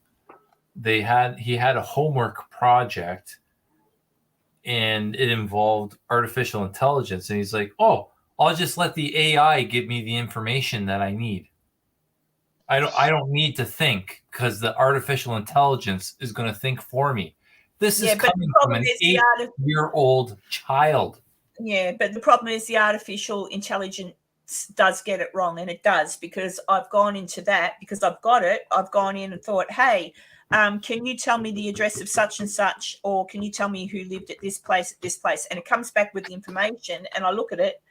S3: he had a homework project, and it involved artificial intelligence, and he's like, "Oh, I'll just let the AI give me the information that I need. I don't need to think because the artificial intelligence is going to think for me." This is coming from an 8-year-old child.
S1: Yeah, but the problem is the artificial intelligence does get it wrong, and it does, because I've gone into that because I've got it. I've gone in and thought, hey, can you tell me the address of such and such, or can you tell me who lived at this place, and it comes back with the information, and I look at it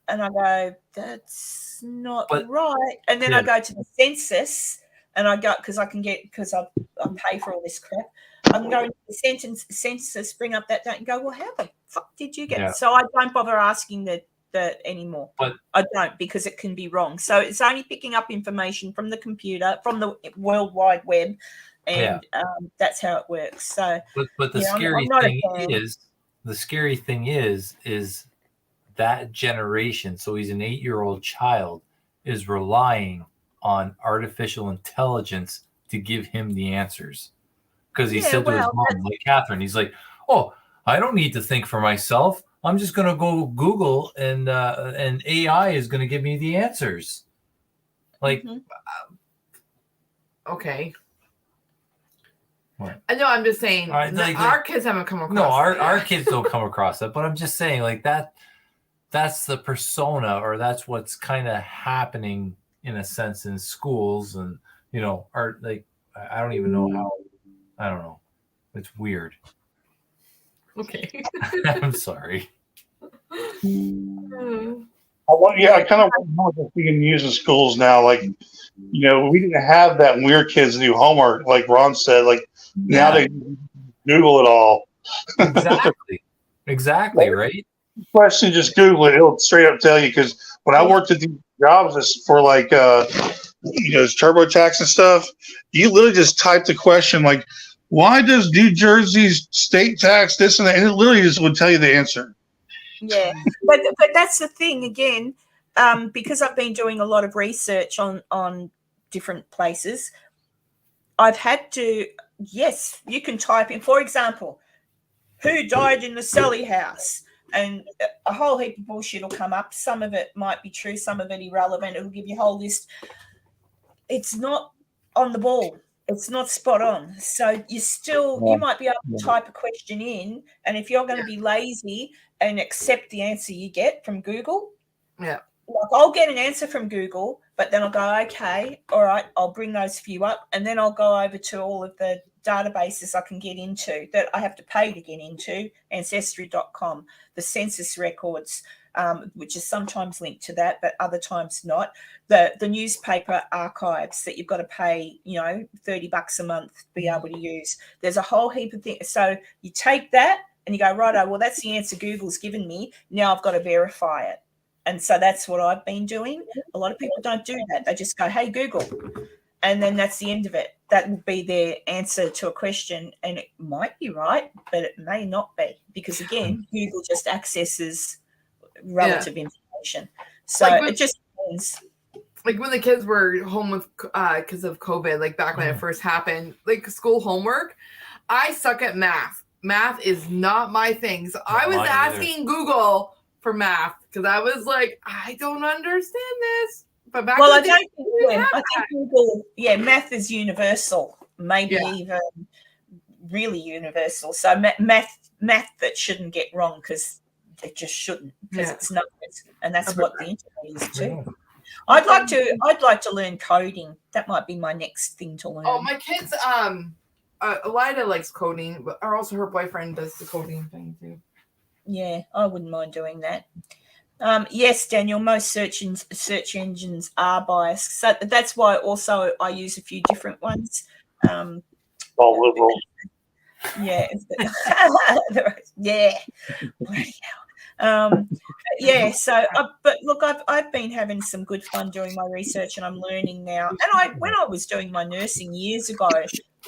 S1: and I go, that's not right. And then I go to the census, and I go, because I pay for all this crap. I'm going to the census, bring up that date and go, well, how the fuck did you get it? So I don't bother asking that anymore.
S3: But
S1: I don't, because it can be wrong. So it's only picking up information from the computer, from the World Wide Web, and that's how it works. So,
S3: but the scary thing is that generation. So he's an 8-year-old child is relying on artificial intelligence to give him the answers. Because he said to his mom, like Catherine, he's like, "Oh, I don't need to think for myself. I'm just going to go Google, and AI is going to give me the answers." Like,
S2: okay.
S3: What?
S2: I know. I'm just saying, our kids haven't come across.
S3: No, our kids don't come across that. But I'm just saying, like that. That's the persona, or that's what's kind of happening in a sense in schools, and art. Like, I don't even know how. I don't know. It's weird.
S2: Okay.
S3: I'm sorry.
S5: I kind of want to know what's being used in schools now. Like, we didn't have that when we were kids to do homework, like Ron said. Like, now they Google it all.
S3: Exactly, right?
S5: Question, just Google it. It'll straight up tell you. Because when I worked at these jobs for like, TurboTax and stuff, you literally just type the question like, why does New Jersey's state tax this and that? And it literally just would tell you the answer.
S1: Yeah, but that's the thing again, because I've been doing a lot of research on different places. I've had to, yes, you can type in, for example, who died in the Sallie House, and a whole heap of bullshit will come up. Some of it might be true, some of it irrelevant. It'll give you a whole list. It's not on the ball. It's not spot on. So you might be able to type a question in, and if you're going to be lazy and accept the answer you get from Google, like I'll get an answer from Google, but then I'll go, okay, all right, I'll bring those few up, and then I'll go over to all of the databases I can get into that I have to pay to get into, ancestry.com, the census records, which is sometimes linked to that, but other times not. The newspaper archives that you've got to pay, $30 a month to be able to use. There's a whole heap of things. So you take that and you go, righto, well, that's the answer Google's given me. Now I've got to verify it. And so that's what I've been doing. A lot of people don't do that. They just go, hey, Google. And then that's the end of it. That will be their answer to a question. And it might be right, but it may not be. Because, again, Google just accesses relative information. So it just depends.
S2: Like when the kids were home with because of COVID, like back when it first happened, like school homework, I suck at math. Math is not my thing. So I was asking Google for math because I was like, I don't understand this. But back
S1: I think Google, math is universal, maybe even really universal. So math that shouldn't get wrong because it just shouldn't, because it's numbers, and that's what the internet is too. I'd like to learn coding. That might be my next thing to learn.
S2: Oh, my kids, Elida likes coding, but also her boyfriend does the coding thing too.
S1: Yeah, I wouldn't mind doing that. Yes, Daniel, most search engines are biased. So that's why also I use a few different ones.
S5: All liberal.
S1: Yeah. So but look, I've been having some good fun doing my research, and I'm learning now. And when I was doing my nursing years ago,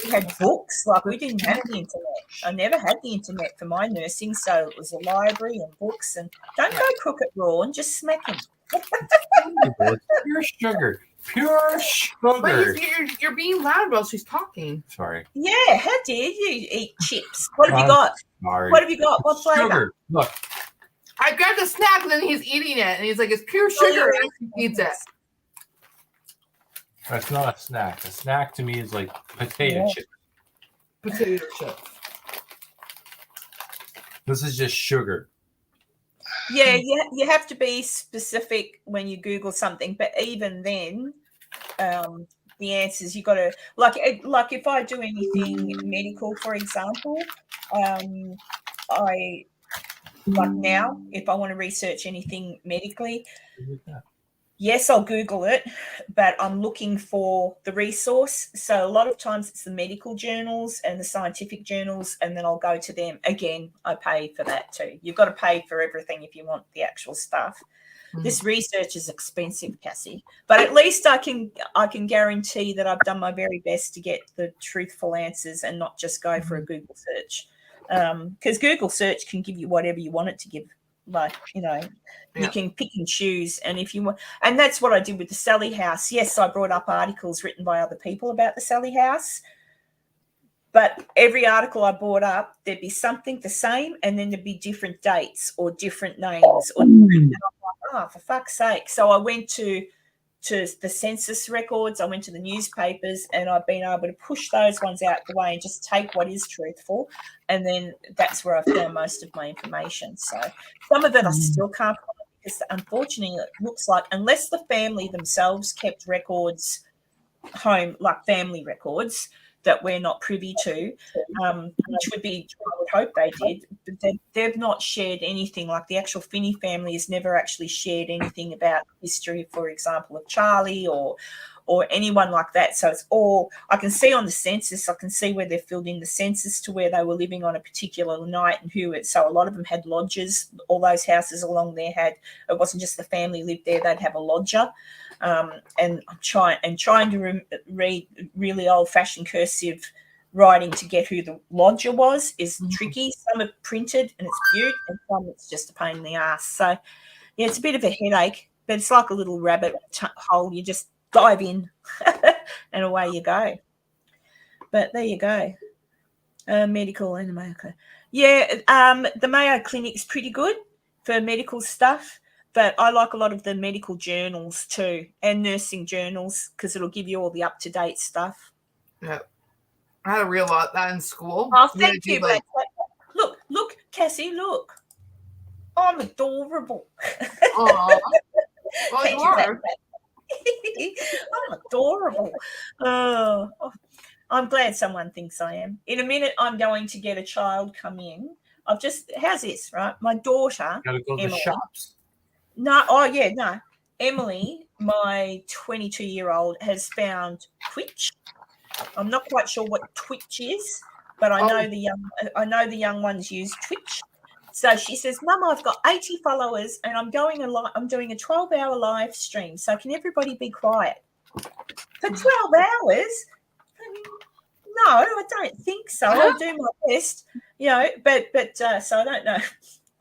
S1: we had books. Like, we didn't have the internet. I never had the internet for my nursing, so it was a library and books. And don't go crook at Raw and just smack him.
S3: Pure sugar. Pure sugar.
S2: But you're being loud while she's talking.
S3: Sorry.
S1: Yeah, how dare you eat chips? What have you got?
S3: Sorry.
S1: What have you got? What flavor?
S3: Sugar. Look.
S2: I grabbed a snack and then he's eating it and he's like, it's pure sugar. And he eats it.
S3: That's not a snack. A snack to me is like potato chips.
S2: Potato chips.
S3: This is just sugar.
S1: Yeah, you have to be specific when you Google something, but even then, the answers you got to like if I do anything medical, for example, I like now if I want to research anything medically, yes, I'll Google it, but I'm looking for the resource. So a lot of times it's the medical journals and the scientific journals, and then I'll go to them. Again, I pay for that too. You've got to pay for everything if you want the actual stuff. Mm-hmm. This research is expensive, Cassie, but at least I can guarantee that I've done my very best to get the truthful answers and not just go for a Google search. Because Google search can give you whatever you want it to give. Like, you can pick and choose. And if you want, and that's what I did with the Sallie House. Yes, I brought up articles written by other people about the Sallie House, but every article I brought up, there'd be something the same, and then there'd be different dates or different names. Or different, oh, for fuck's sake. So I went to the census records, I went to the newspapers, and I've been able to push those ones out the way and just take what is truthful, and then that's where I found most of my information. So some of it I still can't find because unfortunately it looks like unless the family themselves kept records home, like family records that we're not privy to, which would be, I would hope they did, but they've not shared anything. Like the actual Finney family has never actually shared anything about history, for example, of Charlie or anyone like that. So it's all, I can see on the census, I can see where they've filled in the census to where they were living on a particular night and who it, so a lot of them had lodges. All those houses along there had, it wasn't just the family lived there, they'd have a lodger. And I'm trying to read really old-fashioned cursive writing to get who the lodger was is tricky. Some are printed and it's cute, and some it's just a pain in the ass. So, yeah, it's a bit of a headache, but it's like a little rabbit hole. You just dive in and away you go. But there you go. Medical and America. Yeah, the Mayo Clinic's pretty good for medical stuff. But I like a lot of the medical journals too, and nursing journals, because it'll give you all the up-to-date stuff.
S2: Yeah. I had to realize that in school.
S1: Oh, thank you. Like, look, Cassie, look. I'm adorable.
S2: Aww. Well, you are.
S1: I'm adorable. Oh, I'm glad someone thinks I am. In a minute, I'm going to get a child come in. How's this, right? My daughter.
S3: Gotta go to the shops.
S1: No. Emily, my 22-year-old, has found Twitch. I'm not quite sure what Twitch is, but I know the young ones use Twitch. So she says, "Mum, I've got 80 followers, and I'm doing a 12-hour live stream. So can everybody be quiet for 12 hours?" No, I don't think so. I'll do my best, But so I don't know.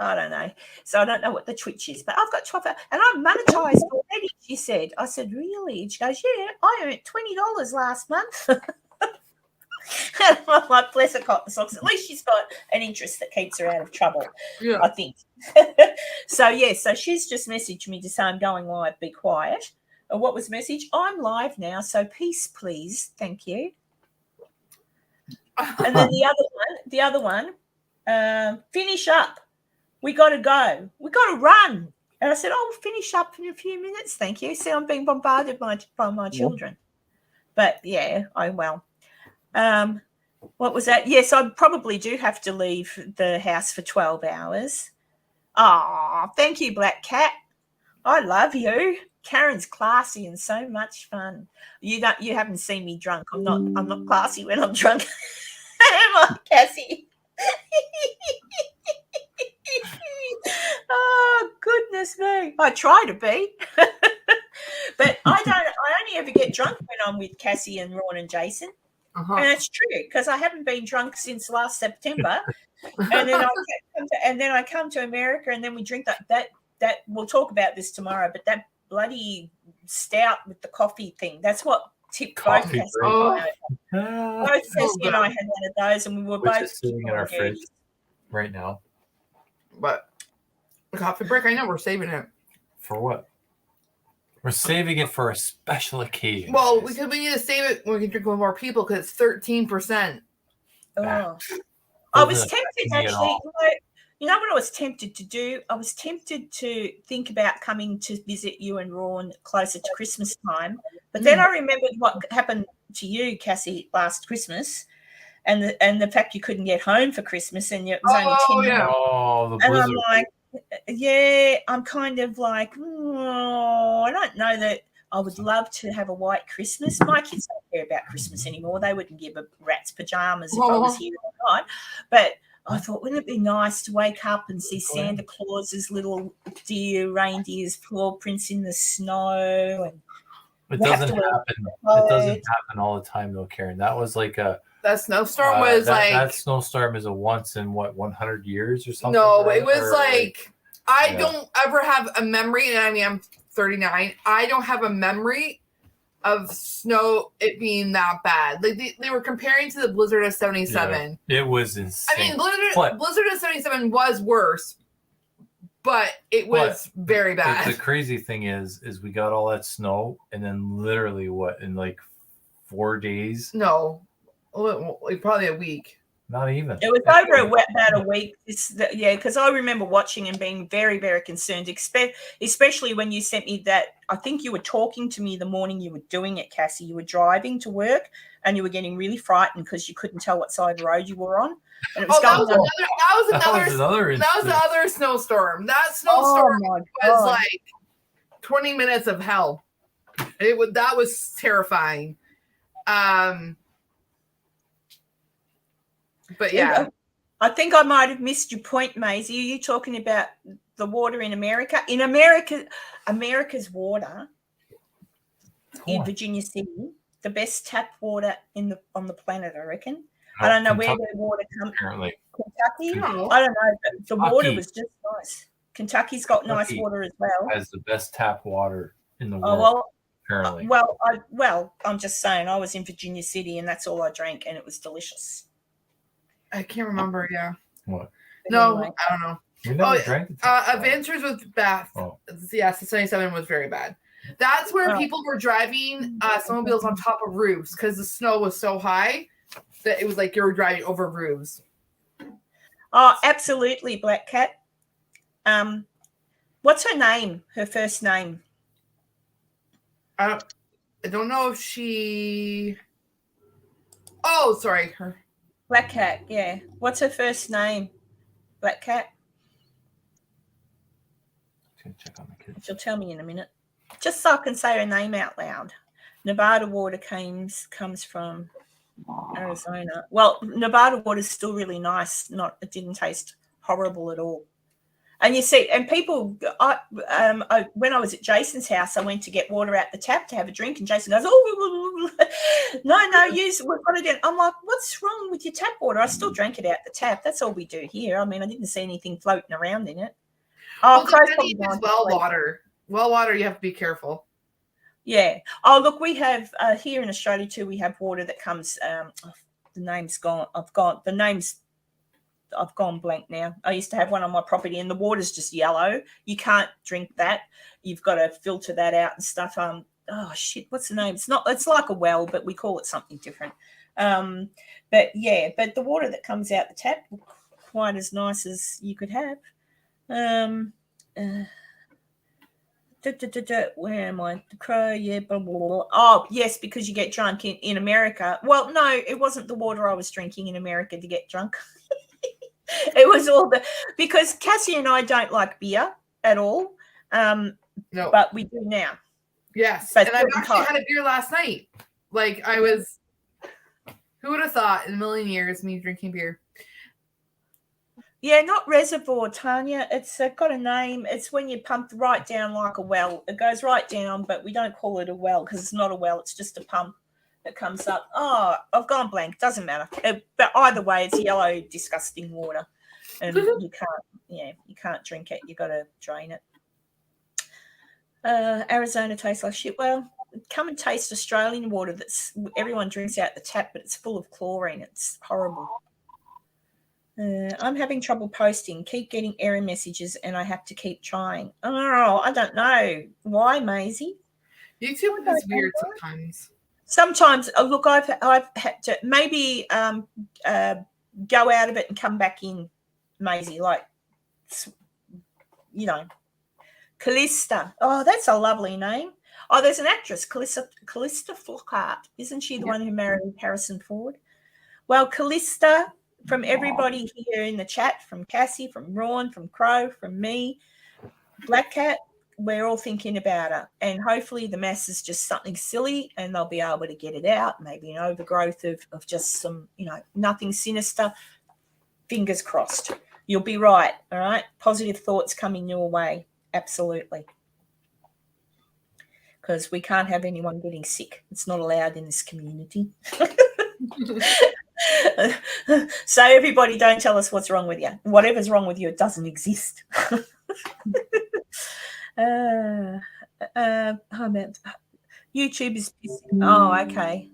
S1: I don't know. So I don't know what the Twitch is, but I've got 12 hours and I'm monetized already, she said. I said, really? And she goes, yeah, I earned $20 last month. And I'm like, bless her cotton socks. At least she's got an interest that keeps her out of trouble, I think. So she's just messaged me to say I'm going live, be quiet. What was the message? I'm live now, so peace, please. Thank you. And then the other one, finish up. We got to go. We got to run. And I said, we'll finish up in a few minutes. Thank you. See, I'm being bombarded by my children. But, yeah, what was that? Yes, I probably do have to leave the house for 12 hours. Oh, thank you, Black Cat. I love you. Karen's classy and so much fun. You haven't seen me drunk. I'm not classy when I'm drunk. Am I, Cassie? Oh, goodness me. I try to be. But I only ever get drunk when I'm with Cassie and Ron and Jason. And it's true because I haven't been drunk since last September. And then I come to America and then we drink that we'll talk about this tomorrow, but that bloody stout with the coffee thing, that's what tipped both Cassie and I had one of those, and we were both
S3: sitting in our fridge right now.
S2: But the coffee break, I know we're saving it.
S3: For what? We're saving it for a special occasion.
S2: Well, because we need to save it when we can drink with more people because it's 13%.
S1: Oh. I was tempted, actually. You know what I was tempted to do? I was tempted to think about coming to visit you and Ron closer to Christmas time. But then I remembered what happened to you, Cassie, last Christmas, and the fact you couldn't get home for Christmas, and it was only 10 minutes.
S3: Oh, the
S1: and
S3: blizzard.
S1: I'm like, yeah, I'm kind of like, I don't know that I would love to have a white Christmas. My kids don't care about Christmas anymore. They wouldn't give a rat's pajamas if I was here or not. But I thought, wouldn't it be nice to wake up and see Santa Claus's little deer reindeer's paw prints in the snow? And
S3: it doesn't happen. It doesn't happen all the time, though, Karen. That was like
S2: that snowstorm was
S3: that snowstorm is a once in 100 years or something.
S2: No, right? It was I don't ever have a memory, and I mean I'm 39. I don't have a memory of snow it being that bad. Like they were comparing to the blizzard of 77.
S3: Yeah, it was insane.
S2: I mean, blizzard of 77 was worse, but it was very bad.
S3: The crazy thing is we got all that snow, and then literally in like 4 days?
S2: No, like probably a week.
S3: Not even.
S1: It was over about a week. Because I remember watching and being very, very concerned, especially when you sent me that. I think you were talking to me the morning you were doing it, Cassie. You were driving to work and you were getting really frightened because you couldn't tell what side of the road you were on. And it was
S2: that was the other snowstorm. That snowstorm was like 20 minutes of hell. That was terrifying. But yeah,
S1: I think I might have missed your point, Maisie. Are you talking about the water in America? In America, America's water in Virginia City, the best tap water on the planet, I reckon. I don't know where the water comes from. Kentucky? I don't know, but the water was just nice. Kentucky's got nice water as well.
S3: Has the best tap water in the world. Apparently.
S1: I'm just saying, I was in Virginia City and that's all I drank, and it was delicious.
S2: I can't remember. Yeah.
S3: What?
S2: No, anyway. I don't know.
S3: You never drank
S2: Adventures with Beth. Yes, the 77 was very bad. That's where people were driving snowmobiles on top of roofs because the snow was so high that it was like you were driving over roofs.
S1: Oh, absolutely, Black Cat. What's her name? Her first name?
S2: I don't know if she. Oh, sorry, her.
S1: Black Cat, yeah. What's her first name? Black Cat?
S3: I'm going to check on the kids.
S1: She'll tell me in a minute. Just so I can say her name out loud. Nevada water comes from Arizona. Well, Nevada water is still really nice. It didn't taste horrible at all. And you see, and people, when I was at Jason's house, I went to get water out the tap to have a drink, and Jason goes, "Oh, no, we've got it in." I'm like, "What's wrong with your tap water?" I still drank it out the tap. That's all we do here. I mean, I didn't see anything floating around in it.
S2: Water. Well water, you have to be careful.
S1: Yeah. Oh, look, we have here in Australia too. We have water that comes. The name's gone. I've gone blank now. I used to have one on my property and the water's just yellow. You can't drink that. You've got to filter that out and stuff. Oh shit, what's the name? It's like a well, but we call it something different. But the water that comes out the tap, quite as nice as you could have. Where am I? The Crow, yeah, blah, blah, blah. Oh, yes, because you get drunk in America. Well, no, it wasn't the water I was drinking in America to get drunk. It was because Cassie and I don't like beer at all. No. But we do now.
S2: Yes. And I actually had a beer last night. Like who would have thought in a million years me drinking beer?
S1: Yeah, not reservoir, Tanya. It's got a name. It's when you pump right down like a well. It goes right down, but we don't call it a well because it's not a well. It's just a pump that comes up. Oh, I've gone blank. Doesn't matter. But either way, it's yellow, disgusting water, and you can't drink it. You got to drain it. Arizona tastes like shit. Well, come and taste Australian water that's everyone drinks out the tap, but it's full of chlorine. It's horrible. I'm having trouble posting. Keep getting error messages, and I have to keep trying. Oh, I don't know why, Maisie.
S2: YouTube is weird sometimes.
S1: Sometimes, look, I've had to maybe go out of it and come back in, Maisie. Like, you know, Callista. Oh, that's a lovely name. Oh, there's an actress, Callista Flockhart. Isn't she the one who married Harrison Ford? Well, Callista, from everybody here in the chat, from Cassie, from Ron, from Crow, from me, Black Cat, we're all thinking about her. And hopefully the mass is just something silly and they'll be able to get it out. Maybe an overgrowth of just some, nothing sinister. Fingers crossed. You'll be right, all right? Positive thoughts coming your way. Absolutely. Because we can't have anyone getting sick. It's not allowed in this community. So everybody, don't tell us what's wrong with you. Whatever's wrong with you, it doesn't exist. YouTube is pissing. Oh, okay.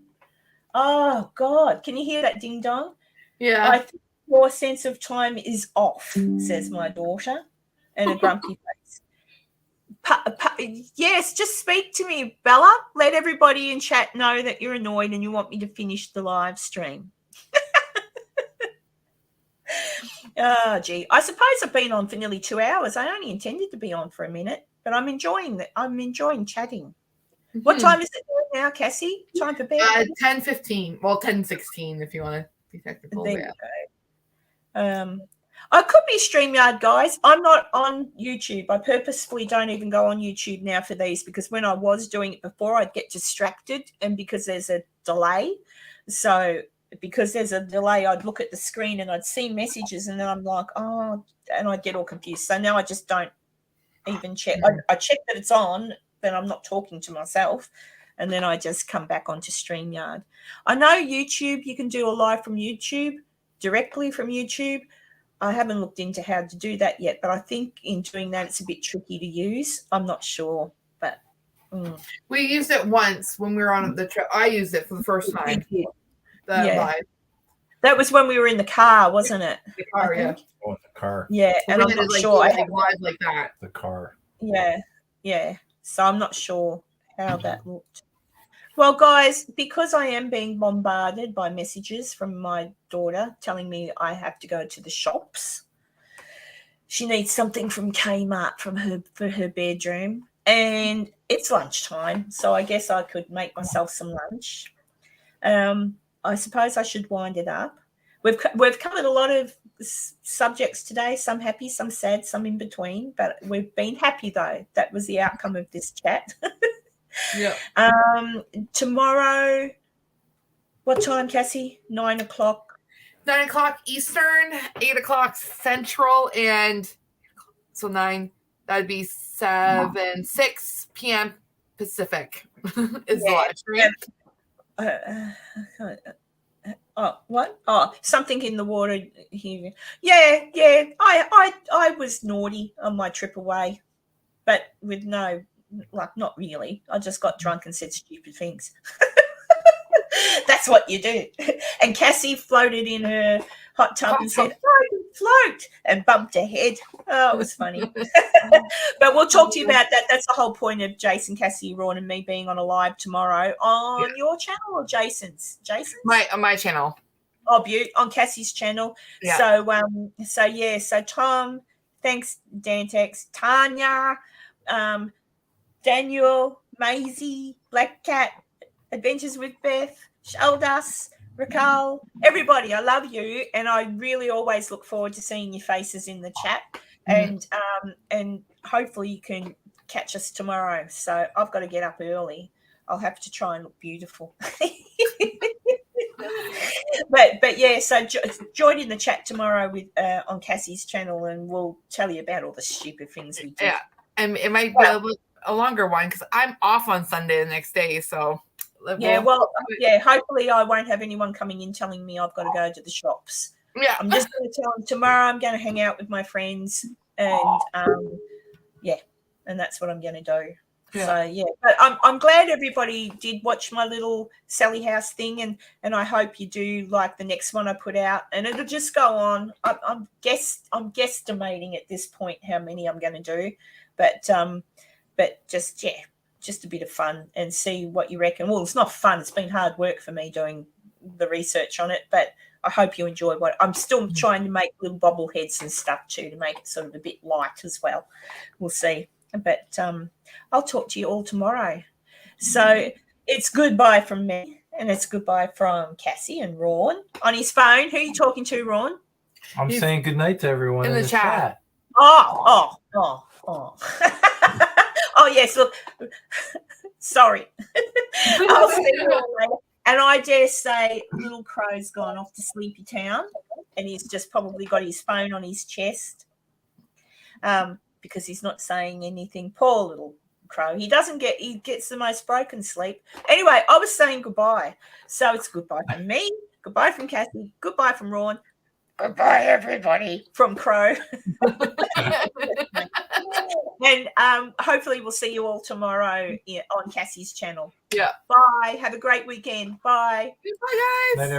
S1: Oh, God. Can you hear that ding dong?
S2: Yeah.
S1: I think your sense of time is off, says my daughter, and a grumpy face. Yes, just speak to me, Bella. Let everybody in chat know that you're annoyed and you want me to finish the live stream. Oh, gee. I suppose I've been on for nearly 2 hours. I only intended to be on for a minute, but I'm enjoying that. I'm enjoying chatting. Mm-hmm. What time is it now, Cassie? Time for bed?
S2: 10:15. Well, 10:16 if you want to be technical.
S1: There you go. I could be StreamYard, guys. I'm not on YouTube. I purposefully don't even go on YouTube now for these because when I was doing it before, I'd get distracted and because there's a delay. So because there's a delay, I'd look at the screen and I'd see messages and then I'm like, oh, and I'd get all confused. So now I just don't even check. I check that it's on, but I'm not talking to myself. And then I just come back onto StreamYard. I know YouTube, you can do a live from YouTube, directly from YouTube. I haven't looked into how to do that yet, but I think in doing that, it's a bit tricky to use. I'm not sure, but.
S2: We used it once when we were on the trip. I used it for the first time. Live.
S1: That was when we were in the car, wasn't it?
S2: The car, yeah.
S3: Oh, in the car.
S1: Yeah, and I'm not sure.
S2: Live like that.
S3: The car.
S1: Yeah. So I'm not sure how that looked. Well, guys, because I am being bombarded by messages from my daughter telling me I have to go to the shops. She needs something from Kmart for her bedroom. And it's lunchtime, so I guess I could make myself some lunch. I suppose I should wind it up. We've covered a lot of subjects today, some happy, some sad, some in between, but we've been happy, though. That was the outcome of this chat.
S2: Yeah.
S1: Tomorrow, what time, Cassie? 9 o'clock.
S2: 9 o'clock Eastern, 8 o'clock Central, and so 9. That'd be 6 p.m. Pacific. Is the live stream.
S1: What? Oh, something in the water here. Yeah. I was naughty on my trip away, but with not really. I just got drunk and said stupid things. That's what you do. And Cassie floated in her hot tub and said, float, and bumped her head. Oh, it was funny. But we'll talk to you about that. That's the whole point of Jason, Cassie, Ron, and me being on a live tomorrow on your channel or Jason's? Jason's?
S2: My channel.
S1: Oh, Butte, on Cassie's channel. Yeah. So Tom, thanks, Dantex, Tanya, Daniel, Maisie, Black Cat, Adventures with Beth, Shaldas, Raquel, everybody, I love you, and I really always look forward to seeing your faces in the chat, and hopefully you can catch us tomorrow. So I've got to get up early. I'll have to try and look beautiful. but yeah, so join in the chat tomorrow with on Cassie's channel, and we'll tell you about all the stupid things we do.
S2: Yeah, and it might be a longer one because I'm off on Sunday the next day, so.
S1: Hopefully I won't have anyone coming in telling me I've got to go to the shops.
S2: Yeah.
S1: I'm just going to tell them tomorrow I'm going to hang out with my friends and and that's what I'm going to do.
S2: Yeah.
S1: So yeah, but I'm glad everybody did watch my little Sallie House thing, and I hope you do like the next one I put out, and it'll just go on. I'm guesstimating at this point how many I'm going to do, but just a bit of fun and see what you reckon. Well, it's not fun; it's been hard work for me doing the research on it, but I hope you enjoy what I'm still trying to make little bobbleheads and stuff too to make it sort of a bit light as well. We'll see. But I'll talk to you all tomorrow. So it's goodbye from me, and it's goodbye from Cassie and Ron on his phone. Who are you talking to, Ron?
S3: I'm saying goodnight to everyone
S2: in the chat.
S1: Oh. Oh, yes, look. Sorry. I'll see you all later. And I dare say little Crow's gone off to Sleepy Town, and he's just probably got his phone on his chest. Because he's not saying anything. Poor little Crow. He gets the most broken sleep. Anyway, I was saying goodbye. So it's goodbye from me, goodbye from Cassie, goodbye from Ron, goodbye everybody from Crow. And hopefully we'll see you all tomorrow on Cassie's channel.
S2: Yeah.
S1: Bye. Have a great weekend. Bye.
S2: Bye, guys.
S3: Night,